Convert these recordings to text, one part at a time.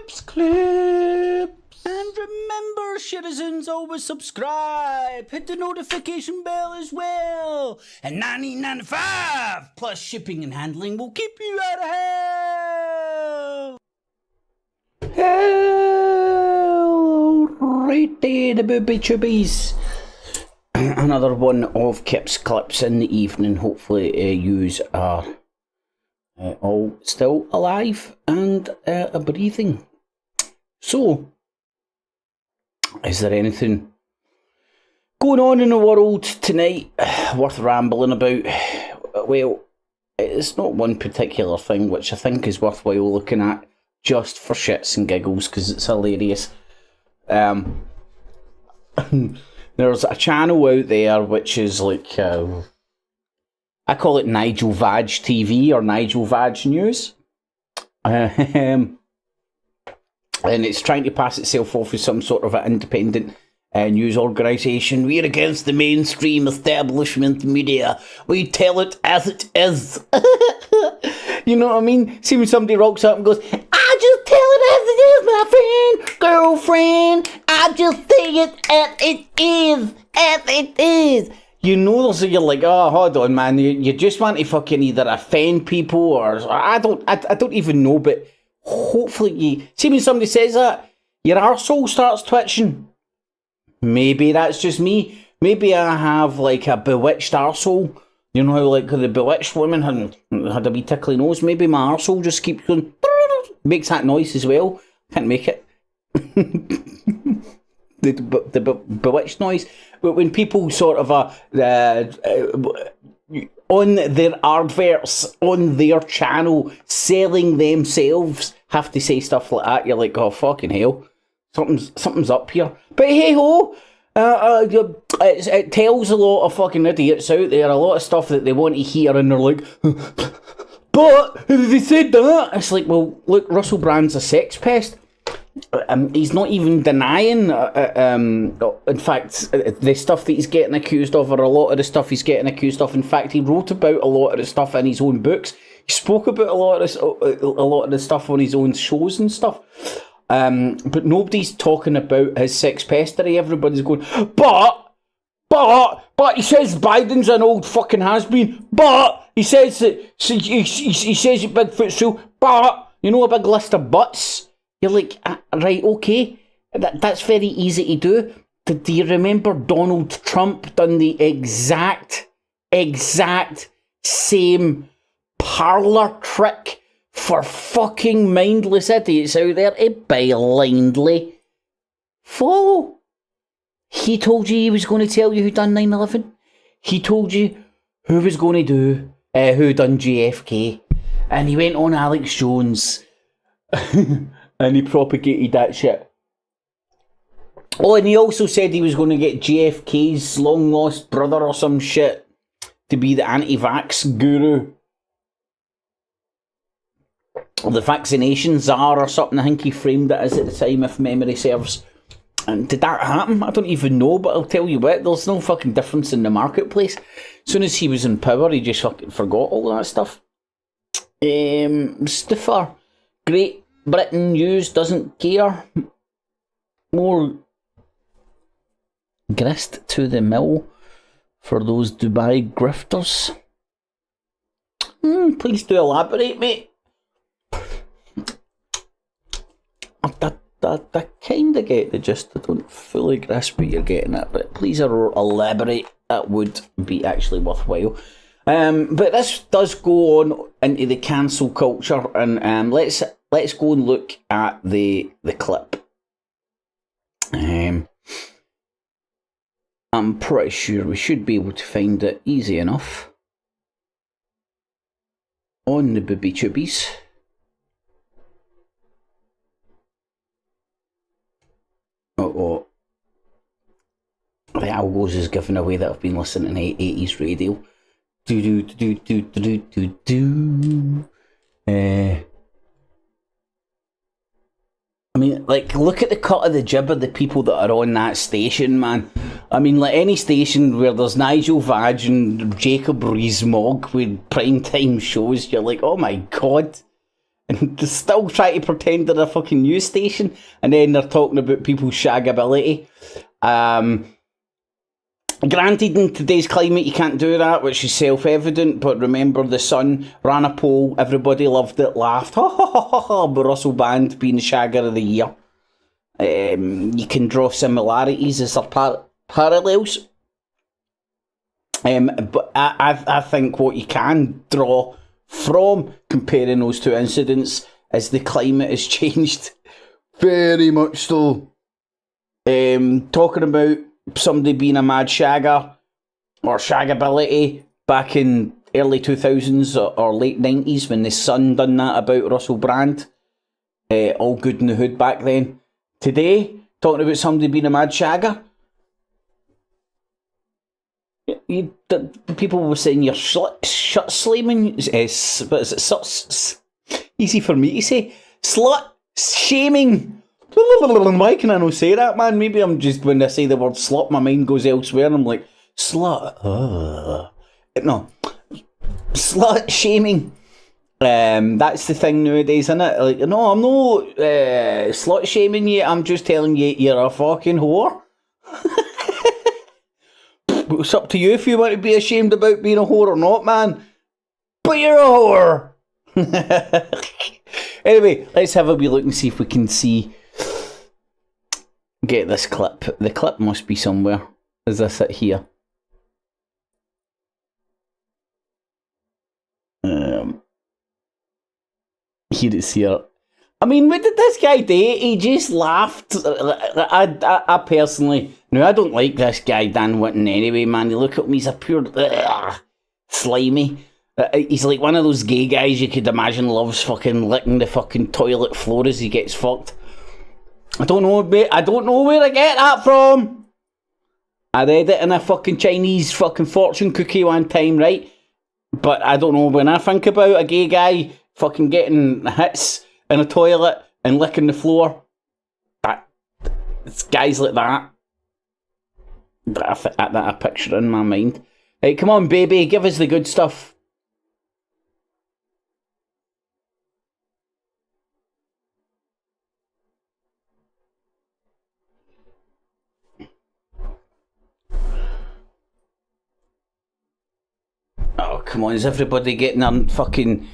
Clips. And remember, citizens, always subscribe. Hit the notification bell as well. And $19.95 plus shipping and handling will keep you out of hell. Alrighty, the booby chubbies. Another one of Kip's clips in the evening. Hopefully yous are all still alive and breathing. So, is there anything going on in the world tonight worth rambling about? Well, it's not one particular thing which I think is worthwhile looking at just for shits and giggles because it's hilarious. There's a channel out there which is like, I call it Nigel Vag TV or Nigel Vag News. And it's trying to pass itself off as some sort of an independent news organisation. We're against the mainstream establishment media. We tell it as it is. You know what I mean? See when somebody rocks up and goes, I just tell it as it is, my friend, girlfriend. I just say it as it is, as it is. You know, so you're like, oh, hold on, man. You just want to fucking either offend people or I don't even know, but hopefully you see when somebody says that, your arsehole starts twitching. Maybe that's just me. Maybe I have like a bewitched arsehole. You know how like the bewitched woman had a wee tickly nose? Maybe my arsehole just keeps going, makes that noise as well. Can't make it. the bewitched noise. But when people sort of on their adverts on their channel selling themselves have to say stuff like that, you're like, oh fucking hell, something's up here. But hey ho, it tells a lot of fucking idiots out there a lot of stuff that they want to hear, and they're like, but they said that. It's like, well, look, Russell Brand's a sex pest. He's not even denying, in fact, the stuff that he's getting accused of, or a lot of the stuff he's getting accused of. In fact, he wrote about a lot of the stuff in his own books. He spoke about a lot of the stuff on his own shows and stuff. But nobody's talking about his sex pestery. Everybody's going, but he says Biden's an old fucking has-been. But he says that he says that Bigfoot's true. But you know, a big list of buts. You're like, right, okay, that's very easy to do. Do you remember Donald Trump done the exact same parlour trick for fucking mindless idiots out there to blindly follow? He told you he was going to tell you who done 9/11. He told you who was going to do, who done JFK. And he went on Alex Jones. And he propagated that shit. Oh, and he also said he was going to get JFK's long-lost brother or some shit to be the anti-vax guru. Or the vaccination czar or something, I think he framed it as at the time, if memory serves. And did that happen? I don't even know, but I'll tell you what, there's no fucking difference in the marketplace. As soon as he was in power, he just fucking forgot all that stuff. Stiffer. Great Britain news doesn't care. More grist to the mill for those Dubai grifters. Please do elaborate, mate. I kind of get the gist. I don't fully grasp what you're getting at, but please elaborate. That would be actually worthwhile. But this does go on into the cancel culture, and let's go and look at the clip. I'm pretty sure we should be able to find it easy enough on the booby chubbies. Oh, the algos is giving away that I've been listening to 80s radio. I mean, like, look at the cut of the jib of the people that are on that station, man. I mean, like, any station where there's Nigel Vag and Jacob Rees-Mogg with prime time shows, you're like, oh my god. and they're still trying to pretend they're a fucking news station, and then they're talking about people's shagability. Granted, in today's climate, you can't do that, which is self-evident, but remember, The Sun ran a poll, everybody loved it, laughed, ha ha ha ha ha, but Russell Brand being Shagger of the Year. You can draw similarities as there parallels. But I think what you can draw from comparing those two incidents is the climate has changed very much so. Talking about somebody being a mad shagger or shagability back in early 2000s or late 90s when The Sun done that about Russell Brand. All good in the hood back then. Today, talking about somebody being a mad shagger, the people were saying you're shut slaming. But is it easy for me to say? Slut shaming. Why can I not say that, man? Maybe I'm just, when I say the word slut, my mind goes elsewhere and I'm like, slut. No. Slut shaming. That's the thing nowadays, isn't it? Like, no, I'm not slut shaming you, I'm just telling you you're a fucking whore. It's up to you if you want to be ashamed about being a whore or not, man. But you're a whore. Anyway, let's have a wee look and see if we can get this clip. The clip must be somewhere as I sit here. Here it's here. I mean, what did this guy do? He just laughed. I personally, I don't like this guy Dan Wootton anyway, man. You look at him, he's a pure slimy. He's like one of those gay guys you could imagine loves fucking licking the fucking toilet floor as he gets fucked. I don't know where I get that from. I read it in a fucking Chinese fucking fortune cookie one time, right? But I don't know, when I think about a gay guy fucking getting hits in a toilet and licking the floor, it's guys like that I picture in my mind. Hey, come on, baby, give us the good stuff. Oh, come on, is everybody getting their fucking...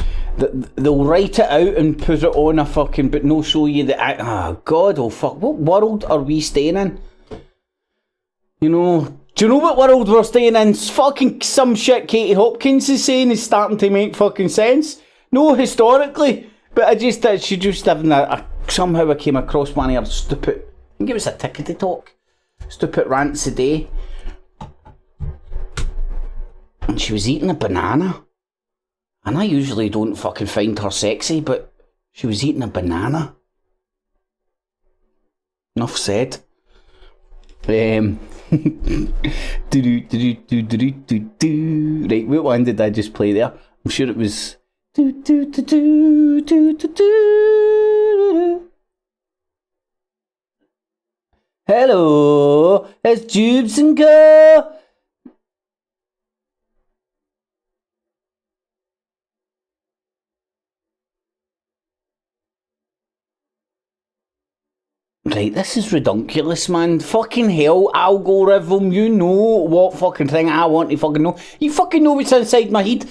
They'll write it out and put it on a fucking... But no show you the... Oh, God, oh fuck. What world are we staying in? You know... Do you know what world we're staying in? Fucking some shit Katie Hopkins is saying is starting to make fucking sense. No, historically. But she just having somehow I came across one of her stupid... I think it was a tickety talk. Stupid rants a day. And she was eating a banana. And I usually don't fucking find her sexy, but she was eating a banana. Enough said. Right, what one did I just play there? I'm sure it was... Hello, it's Jubes and Co. Right, this is redunculous, man. Fucking hell, algorithm, you know what fucking thing I want to fucking know. You fucking know what's inside my head.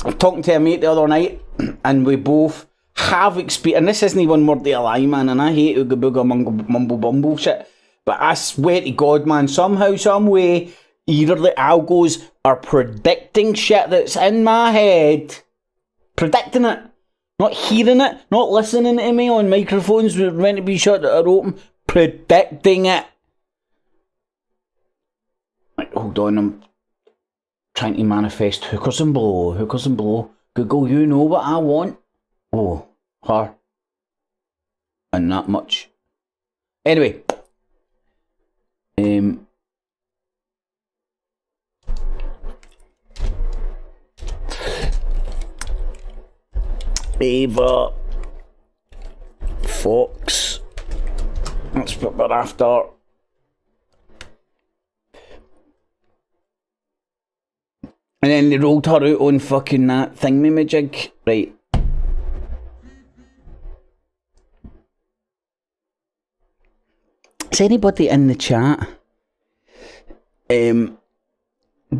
I was talking to a mate the other night, and we both have experienced, and this isn't even word of a lie, man, and I hate ooga booga mumble bumble shit, but I swear to God, man, somehow, some way, either the algos are predicting shit that's in my head, predicting it. Not hearing it, not listening to me on microphones we're meant to be shut that are open, predicting it. Like, hold on, I'm trying to manifest hookers and blow. Google, you know what I want? Oh, her. And that much. Anyway. Ava Fox, that's what we're after. And then they rolled her out on fucking that thingamajig, right? has anybody in the chat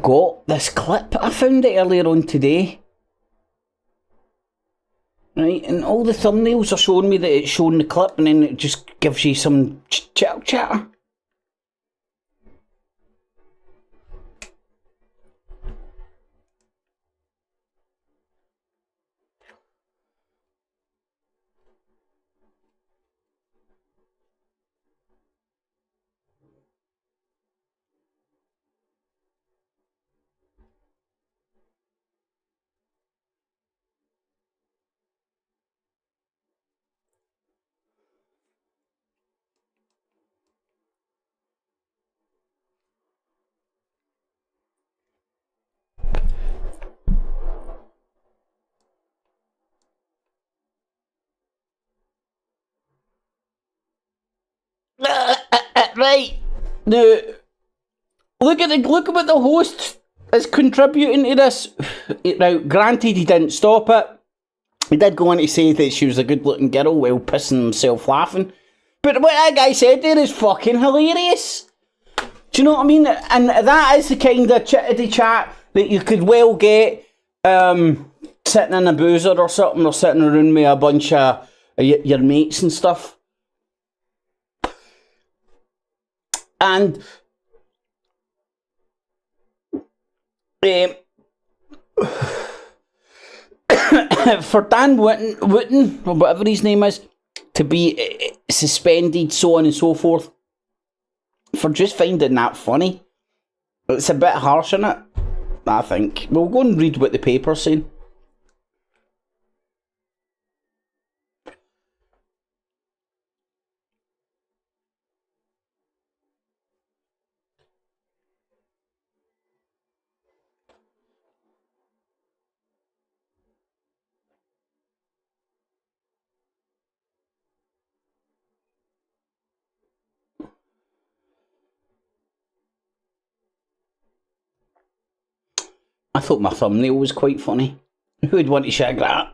got this clip? I found it earlier on today. Right, and all the thumbnails are showing me that it's showing the clip, and then it just gives you some chatter. Right, now look at what the host is contributing to this. Now, granted, he didn't stop it. He did go on to say that she was a good-looking girl while pissing himself laughing. But what that guy said there is fucking hilarious. Do you know what I mean? And that is the kind of chittity chat that you could well get sitting in a boozer or something, or sitting around with a bunch of your mates and stuff. And for Dan Wootton, or whatever his name is, to be suspended, so on and so forth, for just finding that funny, it's a bit harsh, isn't it? I think. We'll go and read what the paper's saying. I thought my thumbnail was quite funny. Who'd want to shag that?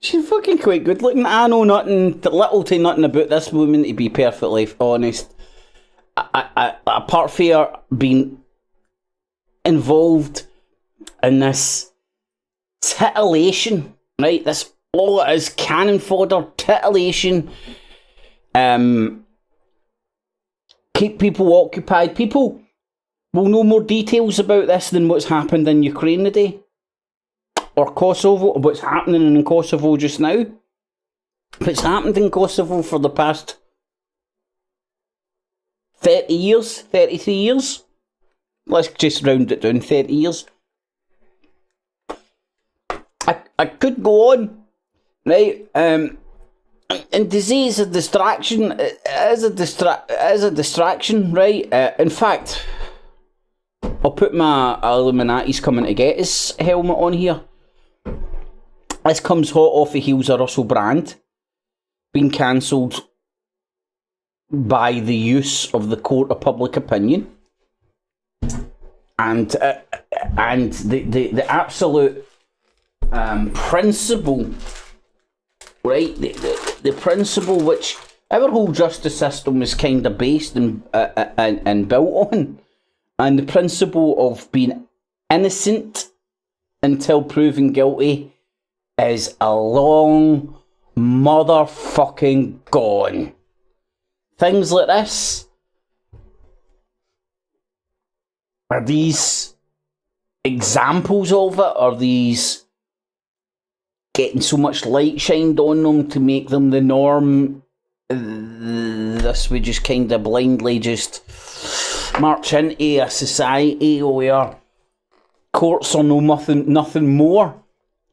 She's fucking quite good looking. I know nothing, little to nothing about this woman, to be perfectly honest. Apart from her being involved in this titillation, right? This all it is, cannon fodder, titillation. Keep people occupied. People will know more details about this than what's happened in Ukraine today. Or Kosovo, or what's happening in Kosovo just now. What's happened in Kosovo for the past 30 years, 33 years. Let's just round it down, 30 years. I could go on, right? And disease is a distraction, as a distraction, right? In fact, I'll put my Illuminati's coming to get us helmet on here. This comes hot off the heels of Russell Brand being cancelled by the use of the court of public opinion, and the absolute principle, right? The principle which our whole justice system is kind of based and built on. And the principle of being innocent until proven guilty is a long motherfucking gone. Things like this, are these examples of it? Are these getting so much light shined on them to make them the norm? This we just kind of blindly just march into a society where courts are nothing more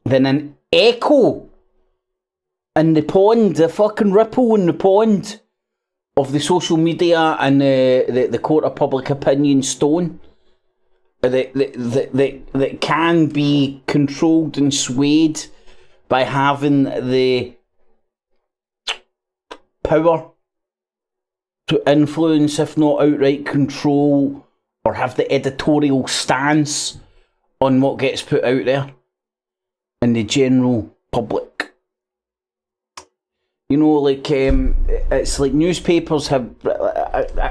than an echo in the pond, the fucking ripple in the pond of the social media and the court of public opinion stone that can be controlled and swayed by having the power to influence, if not outright control, or have the editorial stance on what gets put out there in the general public. You know, like, it's like newspapers have...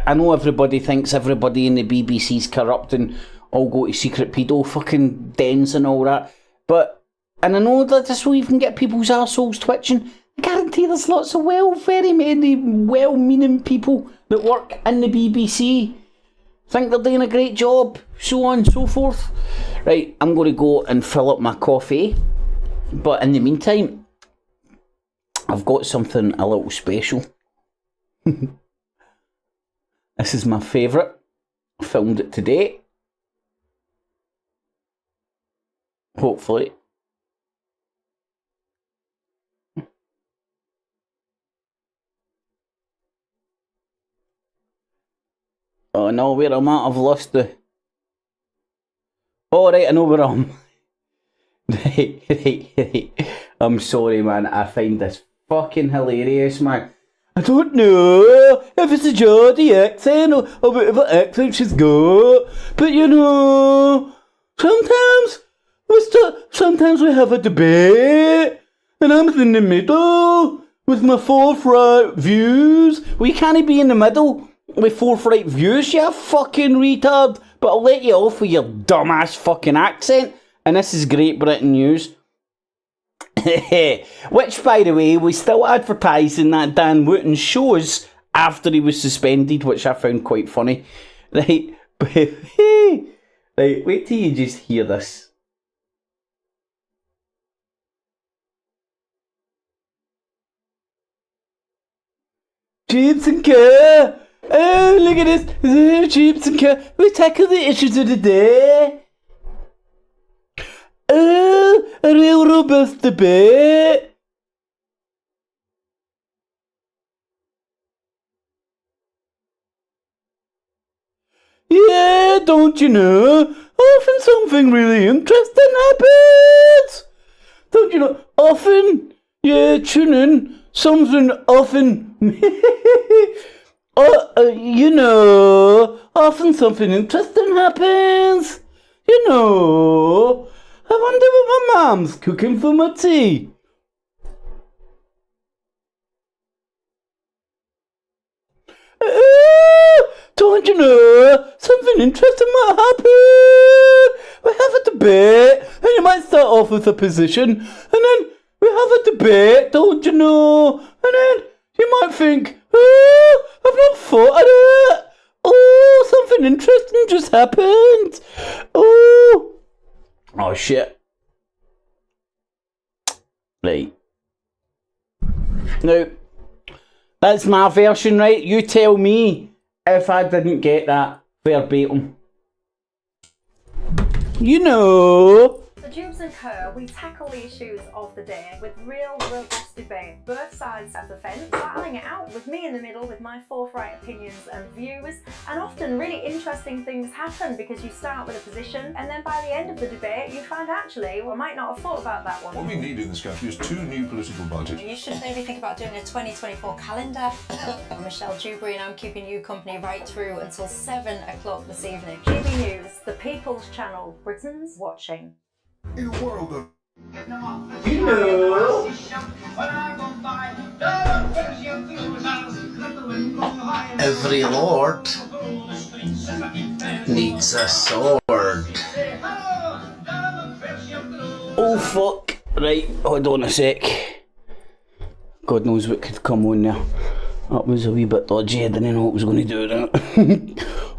I know everybody thinks everybody in the BBC's corrupt and all go to secret pedo fucking dens and all that. But, and I know that this will even get people's arseholes twitching. I guarantee there's lots of very many well-meaning people that work in the BBC. Think they're doing a great job, so on and so forth. Right, I'm going to go and fill up my coffee. But in the meantime, I've got something a little special. This is my favourite. I filmed it today. Hopefully. Oh no, where am I? I've lost the... Oh right, I know where I'm. Right. I'm sorry, man. I find this fucking hilarious, man. I don't know if it's a Geordie accent or whatever accent she's got, but you know, sometimes we have a debate, and I'm in the middle with my forthright views. Well, you can't be in the middle with forthright views, you fucking retard. But I'll let you off with your dumbass fucking accent. And this is Great Britain news. Which, by the way, was still advertising that Dan Wootton shows after he was suspended, which I found quite funny. Right, right, wait till you just hear this. Chips and car. Oh, look at this. Chips and car. We tackle the issues of the day. Oh, a real robust debate. Yeah, don't you know? Often something really interesting happens. Don't you know? Often, yeah, tune in. Something often. You know, often something interesting happens. You know, I wonder what my mum's cooking for my tea. Don't you know, something interesting might happen. We have a debate, and you might start off with a position, and then we have a debate, don't you know, and then you might think, oh, I've not thought of it. Oh, something interesting just happened. Oh shit. Right. Now, that's my version, right? You tell me if I didn't get that verbatim. You know. The Jubes and Kerr, we tackle the issues of the day with real robust debate, both sides of the fence, battling it out with me in the middle with my forthright opinions and views, and often really interesting things happen because you start with a position and then by the end of the debate you find actually, well, I might not have thought about that one. What we need in this country is 2 new political parties. You should maybe think about doing a 2024 calendar. I'm Michelle Dewberry and I'm keeping you company right through until 7 o'clock this evening. GB News, the People's Channel, Britain's watching. In a world of... You know. Every lord needs a sword. Oh fuck. Right, hold on a sec. God knows what could come on there. That was a wee bit dodgy, I didn't know what was going to do that.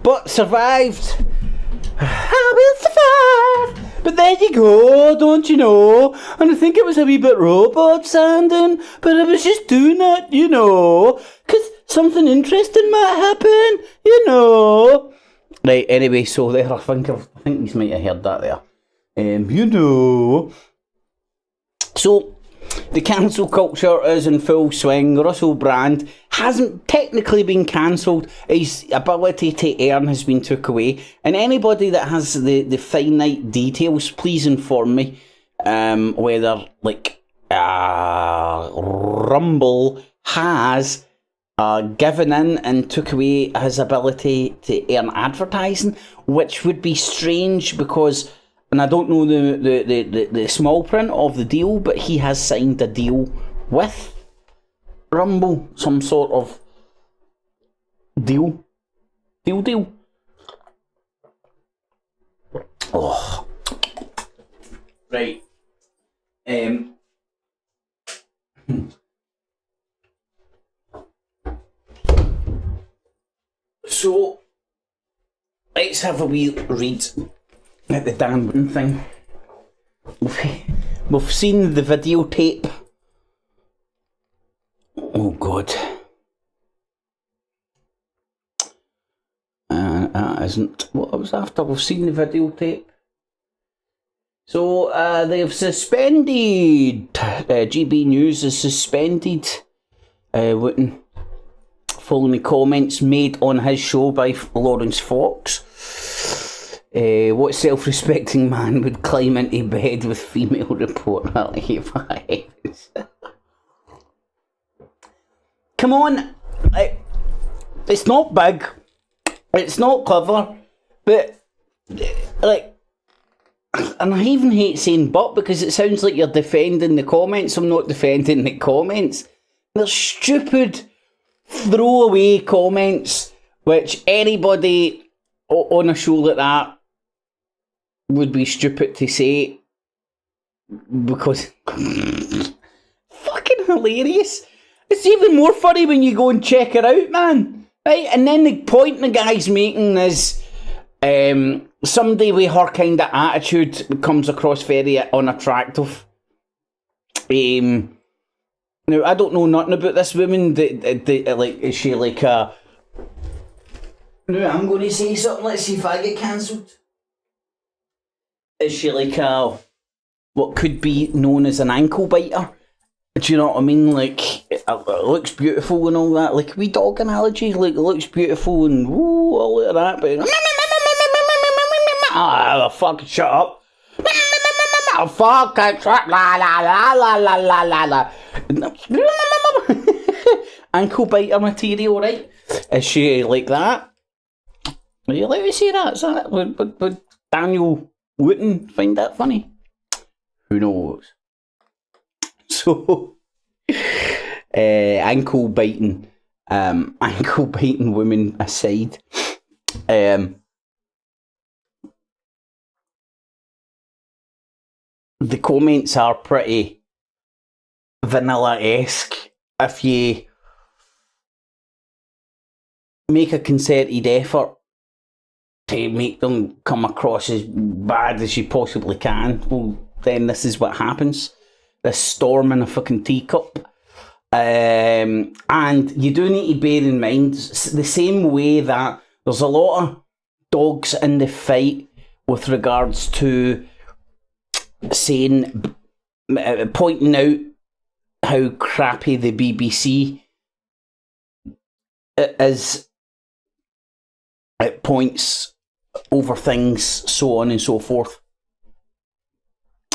But survived. I will survive. But there you go, don't you know? And I think it was a wee bit robot sounding, but I was just doing it, you know, 'cause something interesting might happen, you know. Right, anyway, so there, I think you might have heard that there. You know. So, the cancel culture is in full swing. Russell Brand hasn't technically been cancelled. His ability to earn has been took away. And anybody that has the finite details, please inform me whether, like, Rumble has given in and took away his ability to earn advertising, which would be strange because... And I don't know the small print of the deal, but he has signed a deal with Rumble, some sort of deal. Deal. Oh. Right. So, let's have a wee read at the damn Wootton thing. We've seen the videotape. Oh God. That isn't what I was after. We've seen the videotape. So they've suspended. GB News has suspended Wootton following the comments made on his show by Lawrence Fox. What self-respecting man would climb into bed with female reporter? Come on, it's not big, it's not clever, but like, and I even hate saying "but" because it sounds like you're defending the comments. I'm not defending the comments. They're stupid, throwaway comments, which anybody on a show like that would be stupid to say because fucking hilarious. It's even more funny when you go and check it out, man. Right? And then the point the guy's making is somebody with her kind of attitude comes across very unattractive. Now, I don't know nothing about this woman. Like, is she like a... No, I'm going to say something. Let's see if I get cancelled. Is she like a... what could be known as an ankle biter? Do you know what I mean? Like, it looks beautiful and all that. Like a wee dog analogy. Like, it looks beautiful and woo, all of that. But... ah, fucking shut up. Fucking shut la la la la la la la. Ankle biter material, right? Is she like that? Are you allowed to say that? Is that would Daniel Wootton find that funny? Who knows? So, ankle biting women aside, the comments are pretty vanilla-esque. If you make a concerted effort to make them come across as bad as you possibly can, well, then this is what happens. This storm in a fucking teacup. And you do need to bear in mind, the same way that there's a lot of dogs in the fight with regards to saying, pointing out how crappy the BBC is at points over things, so on and so forth.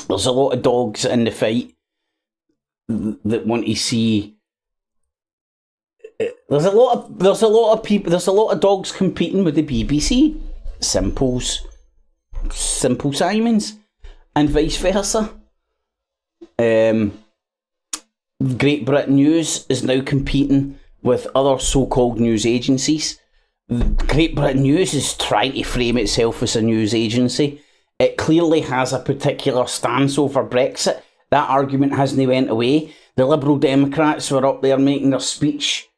There's a lot of dogs in the fight that want to see. There's a lot of people. There's a lot of dogs competing with the BBC, Simple Simons, and vice versa. Great Britain News is now competing with other so-called news agencies. Great Britain News is trying to frame itself as a news agency. It clearly has a particular stance over Brexit. That argument hasn't went away. The Liberal Democrats were up there making their speech,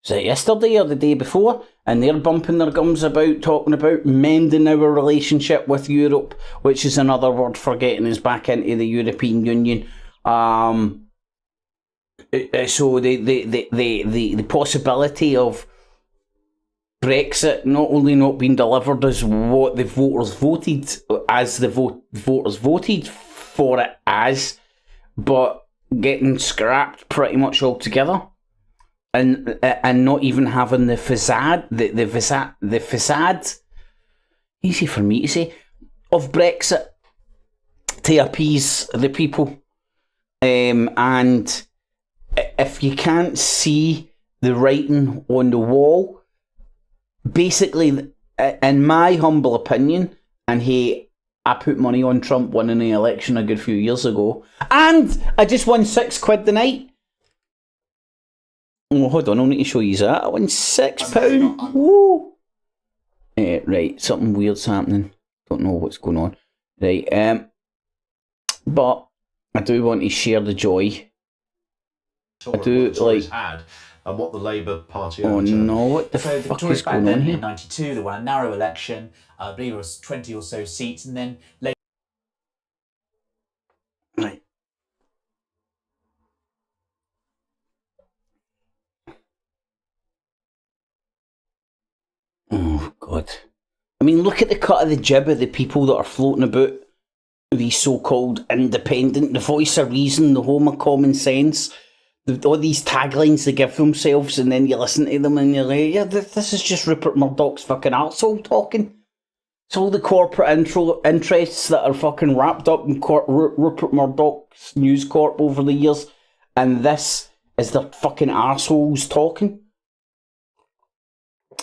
was it yesterday or the day before? And they're bumping their gums about, talking about mending our relationship with Europe, which is another word for getting us back into the European Union. So the possibility of Brexit not only not being delivered as what the voters voted, as the voters voted for it as, but getting scrapped pretty much altogether, and not even having the facade, the facade, easy for me to say, of Brexit to appease the people, and if you can't see the writing on the wall. Basically, in my humble opinion, and hey, I put money on Trump winning the election a good few years ago, and I just won £6 tonight. Oh, hold on, I'll need to show you that. I won £6. Whoa! Right, something weird's happening. Don't know what's going on. Right, but I do want to share the joy. I do like. Had and what the Labour Party. Oh no! What the So the fuck Tories is back going then on here? in '92, they won a narrow election. I believe it was 20 or so seats, and then Labour. Right. Oh God! I mean, look at the cut of the jib of the people that are floating about. These so-called independent, the voice of reason, the home of common sense. All these taglines they give themselves, and then you listen to them and you're like, yeah, this is just Rupert Murdoch's fucking arsehole talking. It's all the corporate interests that are fucking wrapped up in Rupert Murdoch's News Corp over the years, and this is the fucking arseholes talking.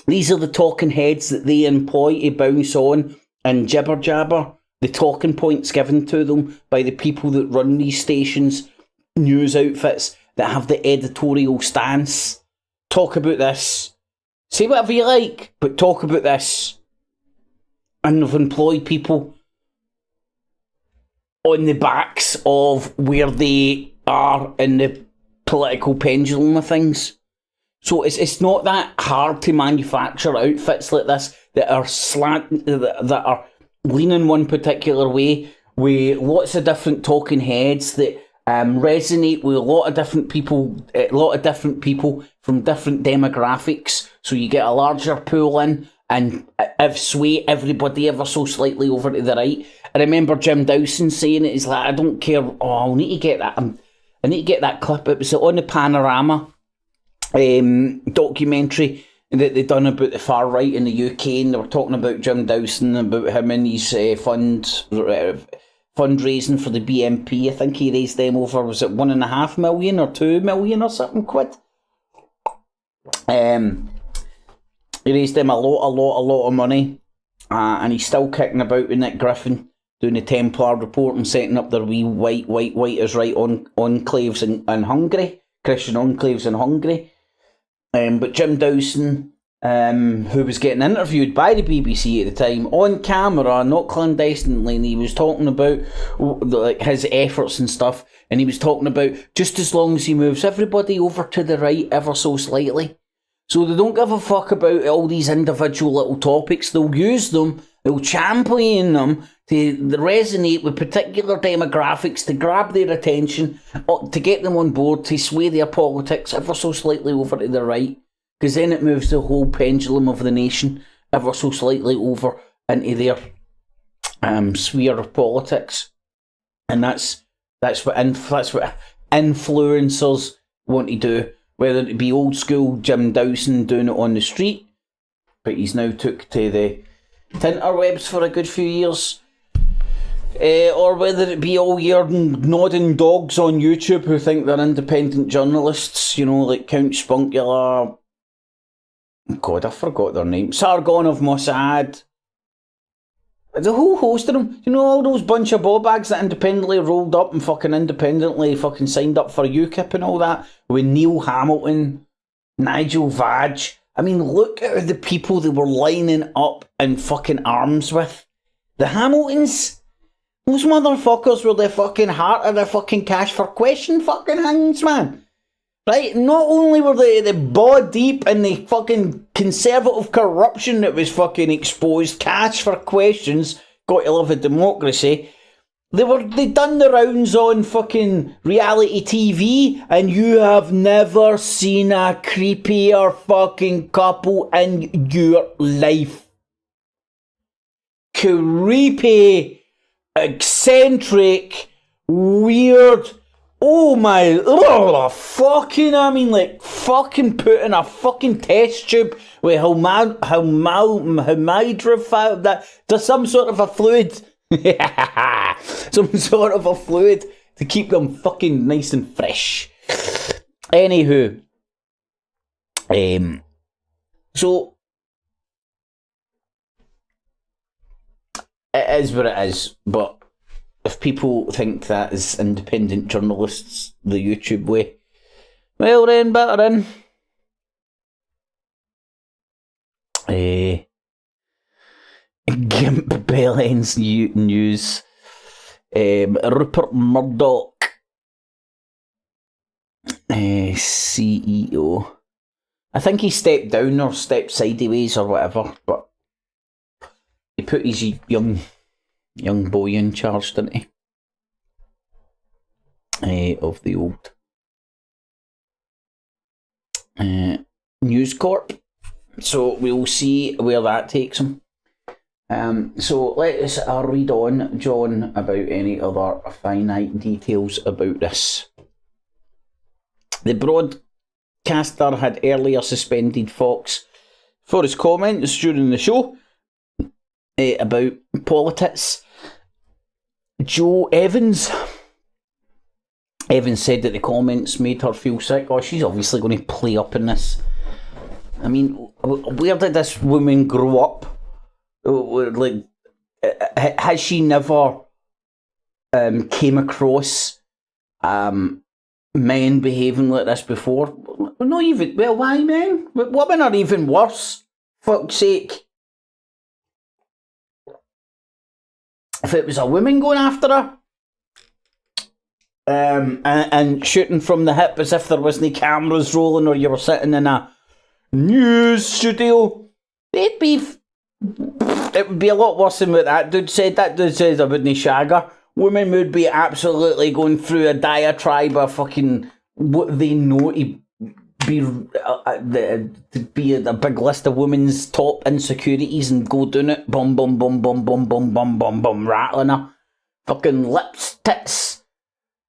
These are the talking heads that they employ to bounce on and jibber jabber the talking points given to them by the people that run these stations, news outfits that have the editorial stance. Talk about this. Say whatever you like, but talk about this. And they've employed people on the backs of where they are in the political pendulum of things. So it's not that hard to manufacture outfits like this that are that are leaning one particular way, with lots of different talking heads that resonate with a lot of different people from different demographics. So you get a larger pool in, and sway everybody ever so slightly over to the right. I remember Jim Dawson saying it. He's like, I don't care. Oh, I'll need to get that. I need to get that clip. It was on the Panorama documentary that they done about the far right in the UK, and they were talking about Jim Dawson, about him and his fundraising for the BNP. I think he raised them over, was it 1.5 million or 2 million or something quid? He raised them a lot of money, and he's still kicking about with Nick Griffin doing the Templar report and setting up their wee white is right enclaves in Hungary, Christian enclaves in Hungary. But Jim Dawson, who was getting interviewed by the BBC at the time on camera, not clandestinely, and he was talking about like his efforts and stuff, and he was talking about just as long as he moves everybody over to the right ever so slightly. So they don't give a fuck about all these individual little topics. They'll use them, they'll champion them to resonate with particular demographics, to grab their attention, to get them on board, to sway their politics ever so slightly over to the right. Because then it moves the whole pendulum of the nation ever so slightly over into their sphere of politics. And that's what influencers want to do. Whether it be old school Jim Dawson doing it on the street, but he's now took to the tinterwebs for a good few years, or whether it be all your nodding dogs on YouTube who think they're independent journalists, you know, like Count Spunkula, God, I forgot their name, Sargon of Mossad, the whole host of them, you know, all those bunch of ballbags that independently rolled up and independently signed up for UKIP and all that, with Neil Hamilton, Nigel Vadge. I mean, look at the people they were lining up in fucking arms with. The Hamiltons, those motherfuckers were the fucking heart of the fucking cash for question fucking hangs, man. Right? Not only were they the ball deep in the fucking conservative corruption that was fucking exposed, cash for questions, got to love a democracy, they done the rounds on fucking reality TV, and you have never seen a creepier fucking couple in your life. Creepy, eccentric, weird. Oh my, fucking, I mean, like, fucking put in a fucking test tube with that, there's some sort of a fluid, some sort of a fluid to keep them fucking nice and fresh. Anywho, so, it is what it is, but if people think that is independent journalists, the YouTube way, well then, better in. Gimp Bellends news. Rupert Murdoch, CEO. I think he stepped down or stepped sideways or whatever, but he put his young boy in charge, didn't he? Of the old News Corp. So we'll see where that takes him. So let us read on, John, about any other finite details about this. The broadcaster had earlier suspended Fox for his comments during the show about politics. Joe Evans said that the comments made her feel sick. Oh, she's obviously going to play up in this. I mean, where did this woman grow up? Like, has she never came across men behaving like this before? Not even, well, why men? Women are even worse, fuck's sake. If it was a woman going after her, and shooting from the hip as if there wasn't cameras rolling or you were sitting in a news studio, it would be a lot worse than what that dude said. That dude says I wouldn't shag her. Women would be absolutely going through a diatribe of fucking what they know to be a big list of women's top insecurities and go doing it, bum bum bum bum bum bum bum bum bum, rattling her fucking lips, tits,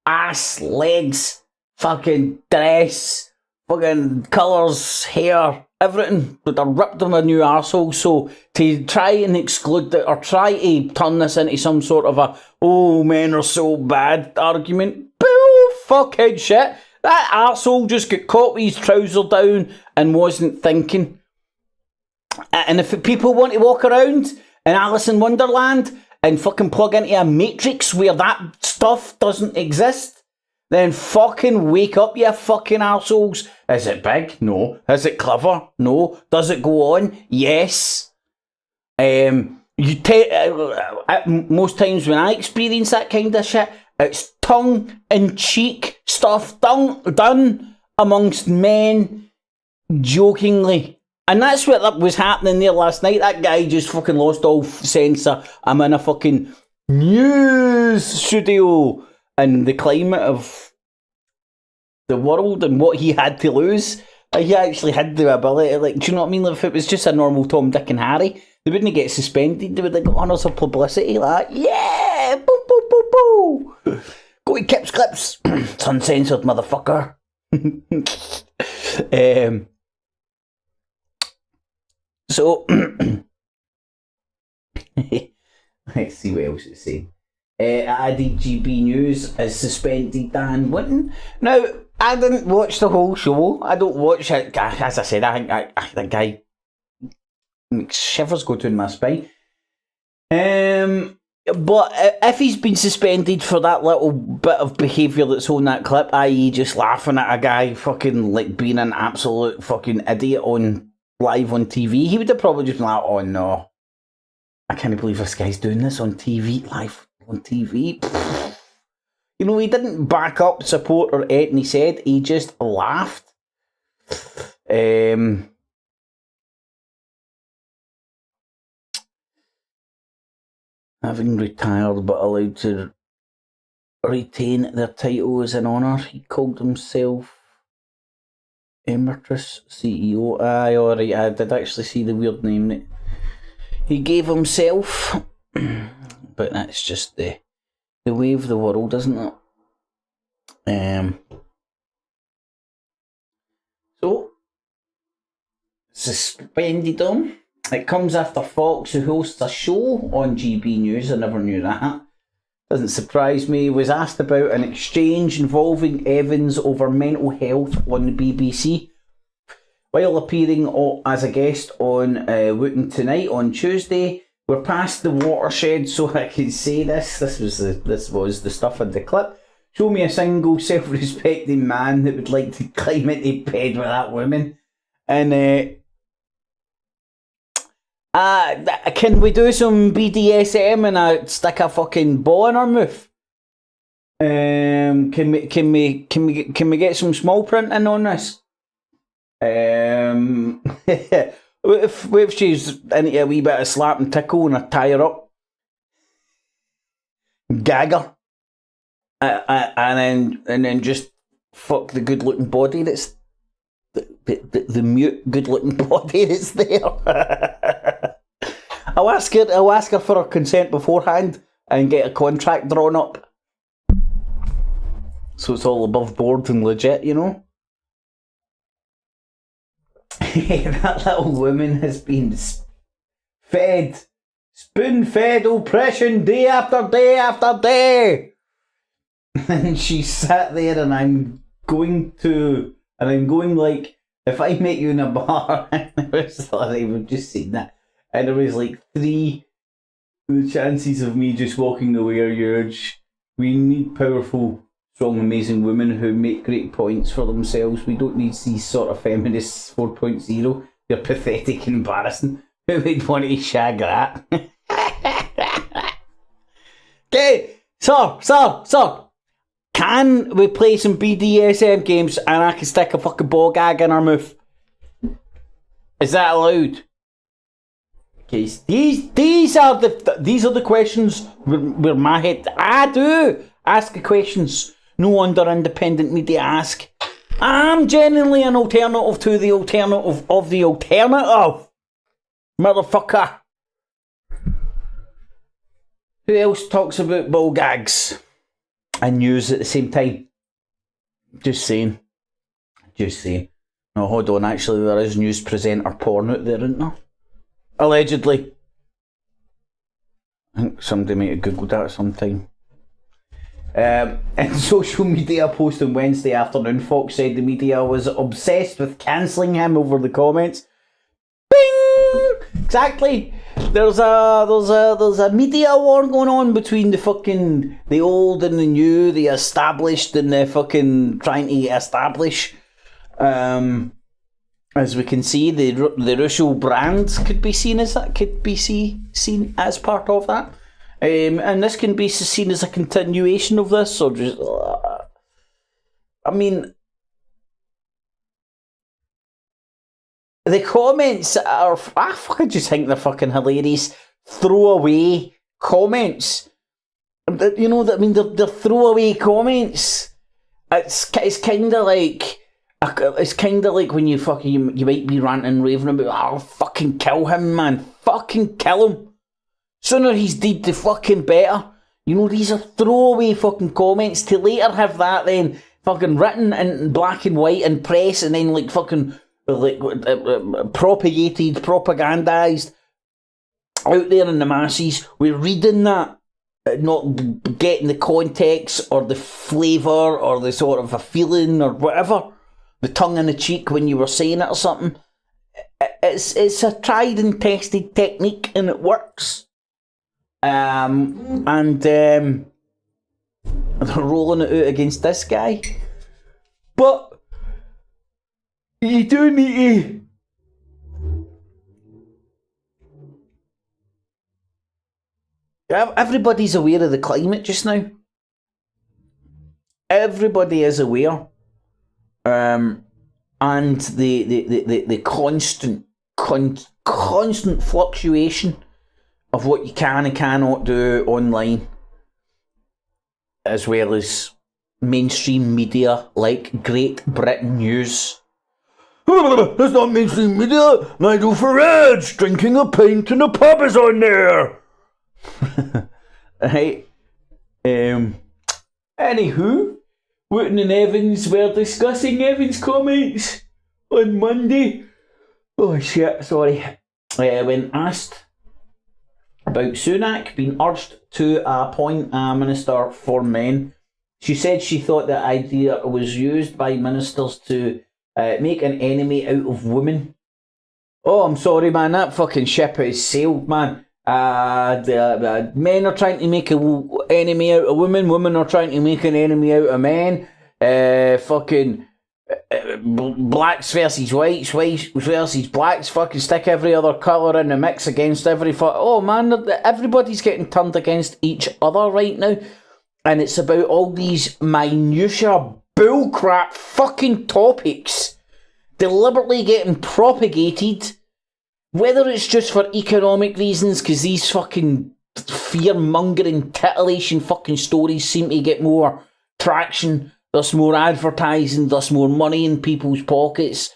ass, legs, fucking dress, fucking colours, hair, everything. But they ripped them a new arsehole. So to try and exclude that, or try to turn this into some sort of a "oh, men are so bad" argument, bull fuckhead shit. That arsehole just got caught with his trouser down and wasn't thinking. And if people want to walk around in Alice in Wonderland and fucking plug into a matrix where that stuff doesn't exist, then fucking wake up, you fucking arseholes. Is it big? No. Is it clever? No. Does it go on? Yes. Most times when I experience that kind of shit, it's tongue-in-cheek stuff done amongst men jokingly. And that's what was happening there last night. That guy just fucking lost all sense of, I'm in a fucking news studio, and the climate of the world and what he had to lose. He actually had the ability, like, do you know what I mean? Like, if it was just a normal Tom, Dick and Harry, they wouldn't get suspended. They would like honours of publicity, like, yeah, boo, boo, boo, boo. Go to Kips Clips, it's uncensored, motherfucker. So, let's see what else it's saying. IDGB News has suspended Dan Wootton. Now, I didn't watch the whole show. I don't watch it. As I said, I think that guy makes shivers go down my spine. But if he's been suspended for that little bit of behaviour that's on that clip, i.e. just laughing at a guy fucking like being an absolute fucking idiot on live on TV, he would have probably just been like, oh no, I can't believe this guy's doing this on TV, live on TV. You know, he didn't back up, support or anything he said, he just laughed. Having retired but allowed to retain their title as an honour, he called himself Emeritus CEO. Aye, alright, I did actually see the weird name that he gave himself. But that's just the way of the world, isn't it? So, suspended him. It comes after Fox, who hosts a show on GB News. I never knew that. Doesn't surprise me. Was asked about an exchange involving Evans over mental health on the BBC. While appearing as a guest on Wootton Tonight on Tuesday, we're past the watershed, so I can say this. This was the stuff in the clip. Show me a single self-respecting man that would like to climb into bed with that woman. And Can we do some BDSM and I stick a fucking ball in our mouth? Can we get some small printing on this? What if she's into a wee bit of slap and tickle and I tie her up, gag her, and then just fuck the good looking body that's the mute good looking body that's there. I'll ask her for her consent beforehand and get a contract drawn up, so it's all above board and legit, you know. That little woman has been spoon-fed oppression day after day after day. And she sat there and I'm going like, if I met you in a bar, I was like, I've just seen that. And there was like 3, the chances of me just walking away are huge. We need powerful, strong, amazing women who make great points for themselves. We don't need these sort of feminists 4.0. They're pathetic and embarrassing. Who would want to shag that? Okay, sir. Can we play some BDSM games and I can stick a fucking ball gag in our mouth? Is that allowed? Okay, these are the questions where my head. I do ask the questions. No wonder independent media ask. I'm genuinely an alternative to the alternative of the alternative. Motherfucker. Who else talks about ball gags and news at the same time? Just saying. No, hold on, actually there is news presenter porn out there, isn't there? Allegedly. I think somebody might have googled that sometime. In social media post on Wednesday afternoon, Fox said the media was obsessed with cancelling him over the comments. Bing! Exactly. There's a media war going on between the old and the new, the established and the fucking trying to establish. As we can see, the Russo brands could be seen as part of that. And this can be seen as a continuation of this, or just, I mean, the comments are, I fucking just think they're fucking hilarious. Throwaway comments. You know, I mean, they're throwaway comments. It's kind of like, when you fucking, you might be ranting and raving about, I'll fucking kill him, man. Fucking kill him. Sooner he's dead, the fucking better. You know, these are throwaway fucking comments to later have that then fucking written in black and white in press and then like fucking propagated, propagandized out there in the masses. We're reading that, not getting the context or the flavour or the sort of a feeling or whatever, the tongue in the cheek when you were saying it or something. It's a tried and tested technique and it works. They're rolling it out against this guy. But you do need to... Everybody's aware of the climate just now. Everybody is aware. And the constant fluctuation of what you can and cannot do online, as well as mainstream media like Great Britain News. That's not mainstream media. Nigel Farage drinking a pint in a pub is on there. Right. Anywho, Wootton and Evans were discussing Evans' comments on Monday. Oh shit, sorry. When asked about Sunak being urged to appoint a minister for men, she said she thought the idea was used by ministers to make an enemy out of women. Oh, I'm sorry, man, that fucking ship has sailed, man. The men are trying to make an enemy out of women, women are trying to make an enemy out of men. blacks versus whites versus blacks, fucking stick every other colour in the mix against every oh man, everybody's getting turned against each other right now, and it's about all these minutiae bullcrap fucking topics deliberately getting propagated, whether it's just for economic reasons, because these fucking fear-mongering titillation fucking stories seem to get more traction, there's more advertising, there's more money in people's pockets,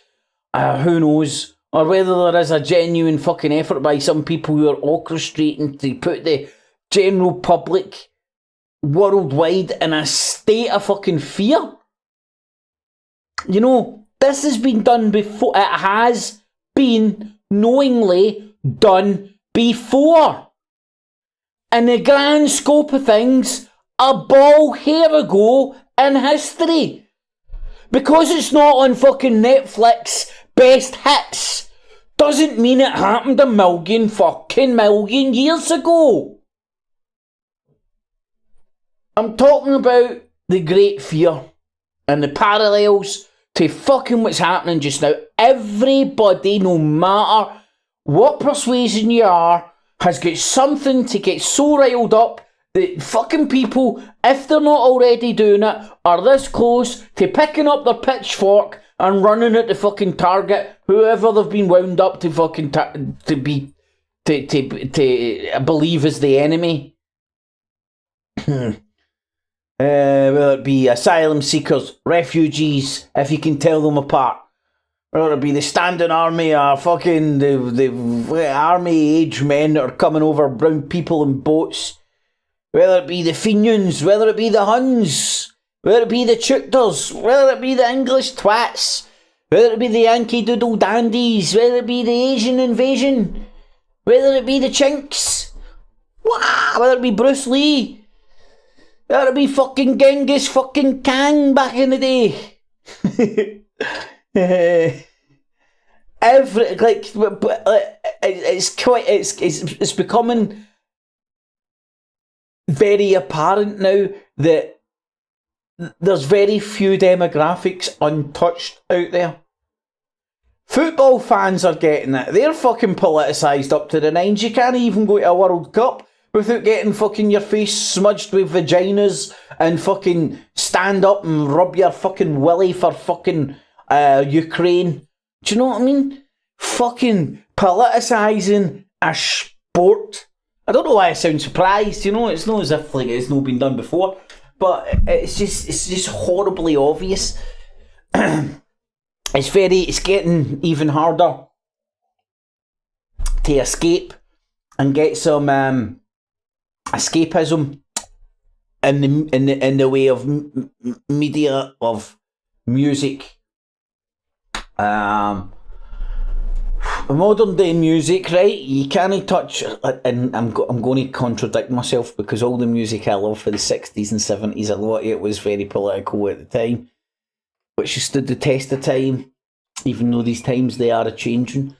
who knows, or whether there is a genuine fucking effort by some people who are orchestrating to put the general public worldwide in a state of fucking fear. You know, this has been done before. It has been knowingly done before. In the grand scope of things, a ball hair ago in history. Because it's not on fucking Netflix best hits doesn't mean it happened a million years ago. I'm talking about the Great Fear and the parallels to fucking what's happening just now. Everybody, no matter what persuasion you are, has got something to get so riled up that fucking people, if they're not already doing it, are this close to picking up their pitchfork and running at the fucking target, whoever they've been wound up to fucking to believe is the enemy. Whether it be asylum seekers, refugees, if you can tell them apart. Whether it be the standing army or fucking the army age men that are coming over, brown people in boats. Whether it be the Fenians, whether it be the Huns, whether it be the Chuters, whether it be the English twats, whether it be the Yankee Doodle Dandies, whether it be the Asian invasion, whether it be the Chinks, whether it be Bruce Lee, whether it be fucking Genghis fucking Khan back in the day. It's becoming very apparent now that there's very few demographics untouched out there. Football fans are getting it. They're fucking politicised up to the nines. You can't even go to a World Cup without getting fucking your face smudged with vaginas and fucking stand up and rub your fucking willy for fucking Ukraine. Do you know what I mean? Fucking politicising a sport. I don't know why I sound surprised, you know, it's not as if like it's not been done before, but it's just horribly obvious. It's getting even harder to escape and get some escapism in the way of media, of music. Modern day music, right? You can't touch, and I'm going to contradict myself because all the music I love for the 60s and 70s, a lot of it was very political at the time, which has stood the test of time, even though these times they are a changing.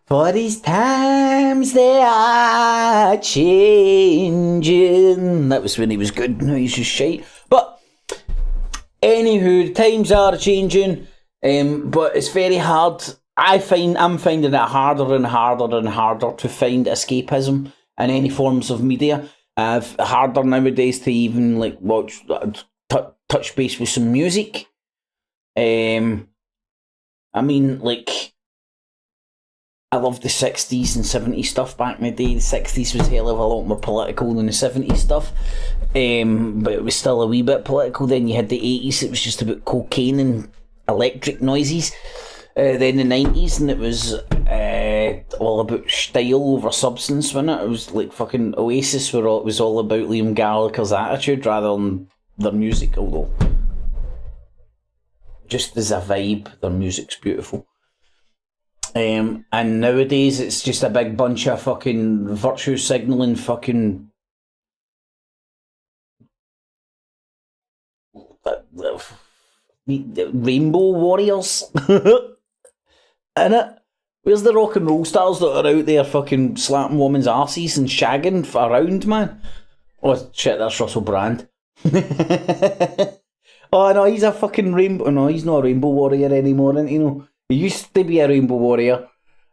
For these times they are changing. That was when he was good, now he's just shite. But anywho, the times are changing. But it's very hard. I'm finding it harder and harder and harder to find escapism in any forms of media. Harder nowadays to even like watch, touch base with some music. I mean, like, I love the 60s and 70s stuff back in the day. The 60s was hell of a lot more political than the 70s stuff. But it was still a wee bit political. Then you had the 80s, it was just about cocaine and electric noises. Then the 90s, and it was all about style over substance, wasn't it? It was like fucking Oasis, where it was all about Liam Gallagher's attitude rather than their music, although just as a vibe, their music's beautiful. And nowadays it's just a big bunch of fucking virtue signalling fucking rainbow warriors. Innit? Where's the rock and roll stars that are out there fucking slapping women's arses and shagging around, man? Oh shit, that's Russell Brand. Oh no, he's a fucking rainbow. No, he's not a rainbow warrior anymore, isn't he? No, he used to be a rainbow warrior.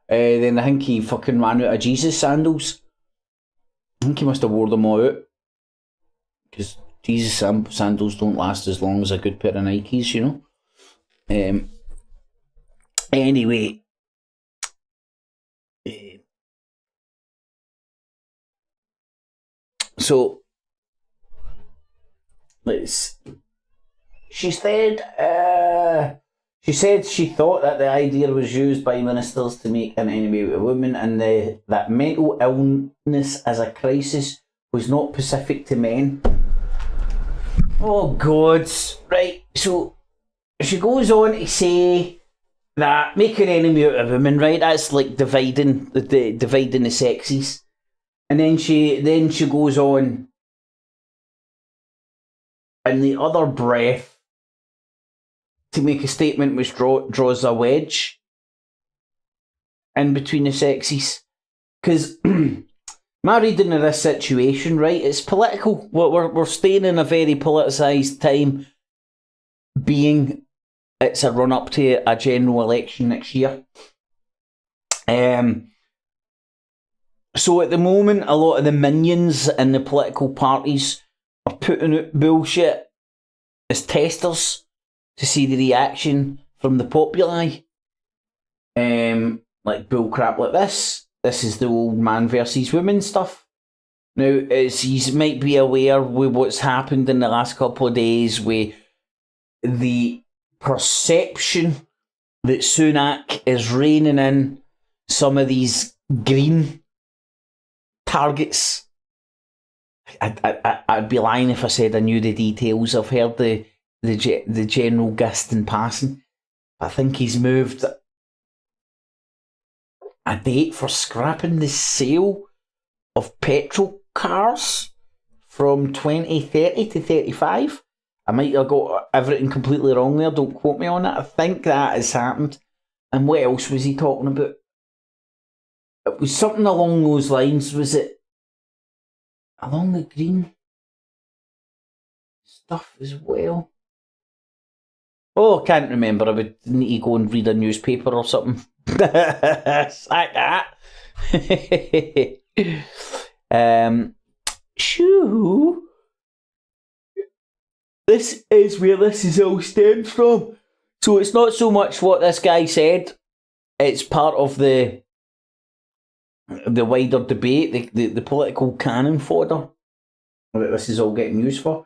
Then I think he fucking ran out of Jesus sandals. I think he must have wore them all out. Because Jesus sandals don't last as long as a good pair of Nikes, you know. Anyway. So, let's. She said she thought that the idea was used by ministers to make an enemy of women, and that mental illness as a crisis was not specific to men. Oh God! Right. So she goes on to say that making an enemy out of women, right? That's like dividing the sexes. And then she goes on in the other breath to make a statement which draws a wedge in between the sexes. Because my reading of this situation, right, it's political. We're staying in a very politicised time, being it's a run-up to a general election next year. So at the moment, a lot of the minions in the political parties are putting out bullshit as testers to see the reaction from the populi. Like bullcrap like this. This is the old man versus women stuff. Now, as you might be aware with what's happened in the last couple of days with the perception that Sunak is reining in some of these green targets. I'd be lying if I said I knew the details. I've heard the general gist in passing. I think he's moved a date for scrapping the sale of petrol cars from 2030 to 35. I might have got everything completely wrong there, don't quote me on that. I think that has happened. And what else was he talking about? It was something along those lines, was it? Along the green stuff as well. Oh, I can't remember. I would need to go and read a newspaper or something. Sack that. Shoo. This is where this is all stems from. So it's not so much what this guy said. It's part of the wider debate, the political cannon fodder that this is all getting used for.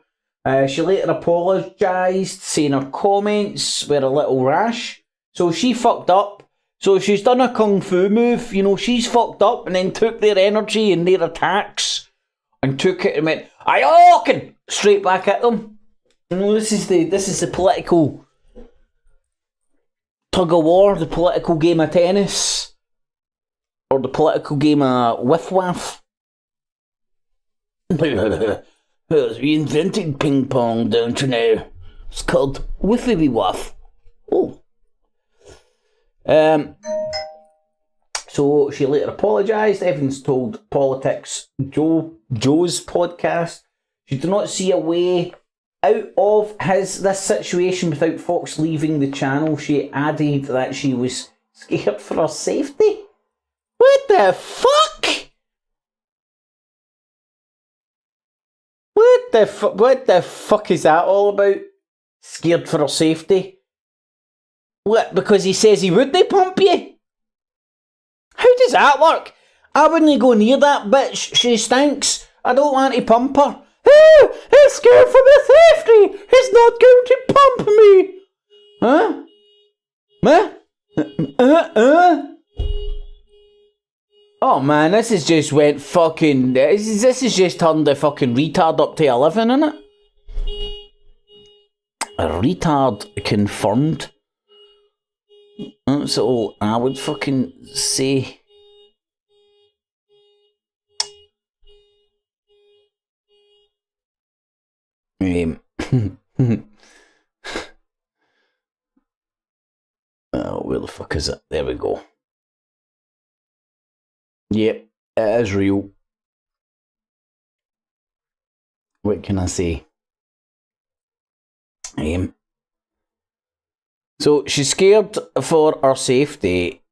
She later apologised, saying her comments were a little rash. So she fucked up. So she's done a kung fu move, you know, she's fucked up and then took their energy and their attacks and took it and went, "Ayoken!" straight back at them. You know, this is the political tug of war, the political game of tennis. Or the political game of whiff-waff. We invented ping pong, don't you know? It's called whiffy-waff. Oh. So she later apologised. Evans told Politics Joe's podcast she did not see a way out of this situation without Fox leaving the channel. She added that she was scared for her safety. What the fuck? What the fuck is that all about? Scared for her safety? What, because he says he wouldn't pump you? How does that work? I wouldn't go near that bitch. She stinks. I don't want to pump her. Oh, he's scared for my safety. He's not going to pump me. Huh? Oh man, this has just went fucking... This has just turned the fucking retard up to 11, innit? A retard confirmed. That's all I would fucking say. Oh, where the fuck is it? There we go. Yep, it is real. What can I say? So she's scared for her safety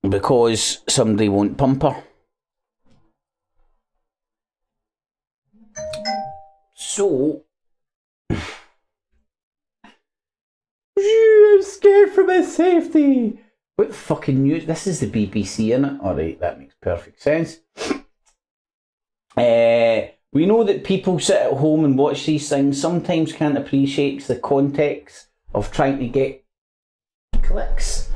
because somebody won't pump her. So I'm scared for my safety. What fucking news? This is the BBC, innit? Alright, that makes perfect sense. We know that people sit at home and watch these things, sometimes can't appreciate the context of trying to get clicks,